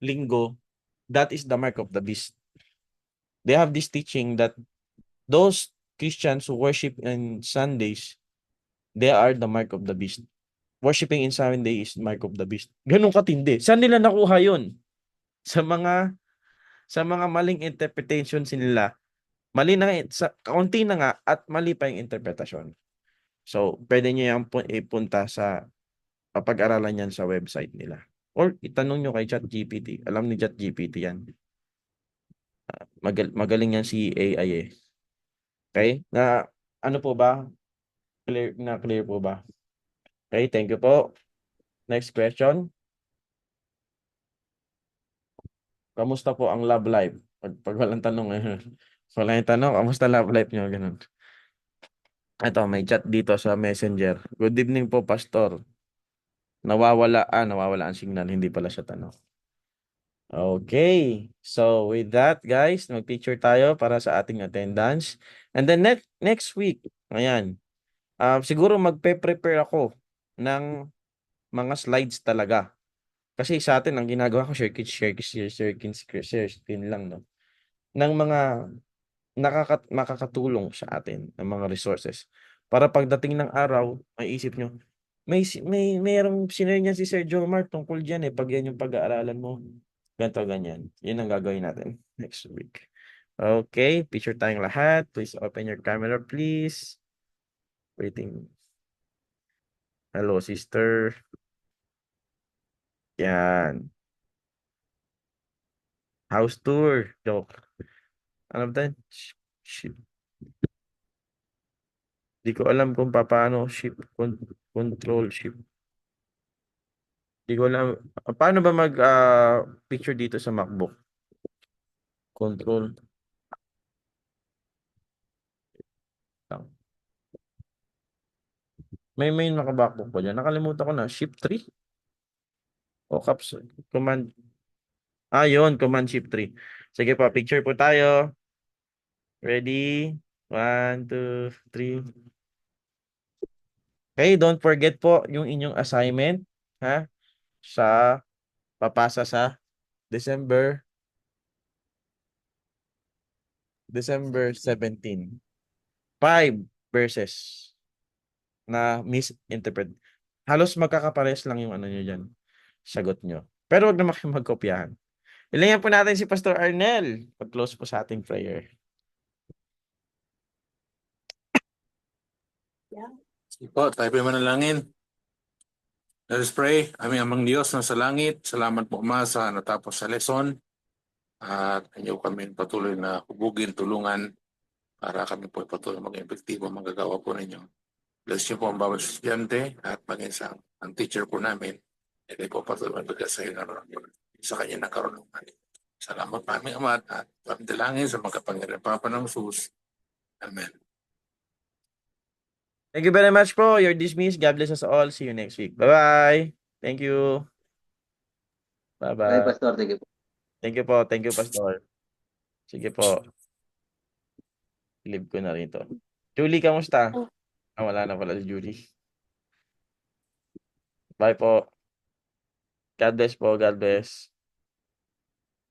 linggo, that is the mark of the beast. They have this teaching that those Christians who worship in Sundays, they are the mark of the beast. Worshipping in Sunday is mark of the beast. Ganun katindi. Saan nila nakuha yun? Sa mga maling interpretations nila. Mali na kaunti na nga at mali pa yung interpretasyon. So, pwede nyo yung ipunta sa pag-aralan yan sa website nila. Or itanong nyo kay ChatGPT. Alam ni ChatGPT yan. Magaling yan si AI eh. Okay? Ano po ba? Clear po ba? Okay, thank you po. Next question. Kamusta po ang love life? Pag walang tanong wala yung tanong, kamusta love life nyo? Ganun. Ito, may chat dito sa Messenger. Good evening po, Pastor. Nawawala ang signal. Hindi pala siya tanong. Okay. So, with that, guys, mag-picture tayo para sa ating attendance. And then next week, ayan, siguro magpe-prepare ako ng mga slides talaga. Kasi sa atin, ang ginagawa ko, share screen lang, no? Ng mga makakatulong sa atin, ng mga resources. Para pagdating ng araw, may isip nyo, mayroong sinare niya si Sir Jomar tungkol dyan eh, pag yan yung pag-aaralan mo. Ganto, ganyan. Yun ang gagawin natin next week. Okay, picture tayong lahat. Please open your camera, please. Waiting. Hello, sister. Yan. House tour. Joke. Ano ba? Ship. Di ko alam kung paano ship control ship. Di ko alam. Paano ba mag picture dito sa MacBook? Control. Lang. May naka-MacBook pa dyan. Nakalimutan ko na. Shift 3? O caps. Command. Yun. Command Shift 3. Sige po. Picture po tayo. Ready? 1, 2, 3. Okay. Don't forget po yung inyong assignment. Ha? Papasa sa December 17. 5 verses na misinterpret. Halos magkakapares lang yung ano nyo dyan. Sagot nyo. Pero wag na magkopyahan. Ilangan po natin si Pastor Arnel. Pag-close po sa ating prayer. Sige po, tayo po manalangin. Let us pray. Aming amang Diyos na sa langit, salamat po Ama sa natapos sa lesson. At inyo kami patuloy na hubugin, tulungan para kami po patuloy maging epektibo magagawa po ninyo. Bless niyo po ang bawat estudyante at maging ang teacher po namin. Ito po patuloy magbigay sa inyo sa kanya ng karunungan. Salamat po aming Ama at kami dalangin sa mga kapangyarihan Papa ng Jesus. Amen. Thank you very much po. You're dismissed. God bless us all. See you next week. Bye-bye. Thank you. Bye, Bye-bye. Pastor. Thank you po. Thank you po. Thank you, Pastor. Sige po. Leave ko na rin to. Julie, kamusta? Wala na pala si Julie. Bye po. God bless po. God bless.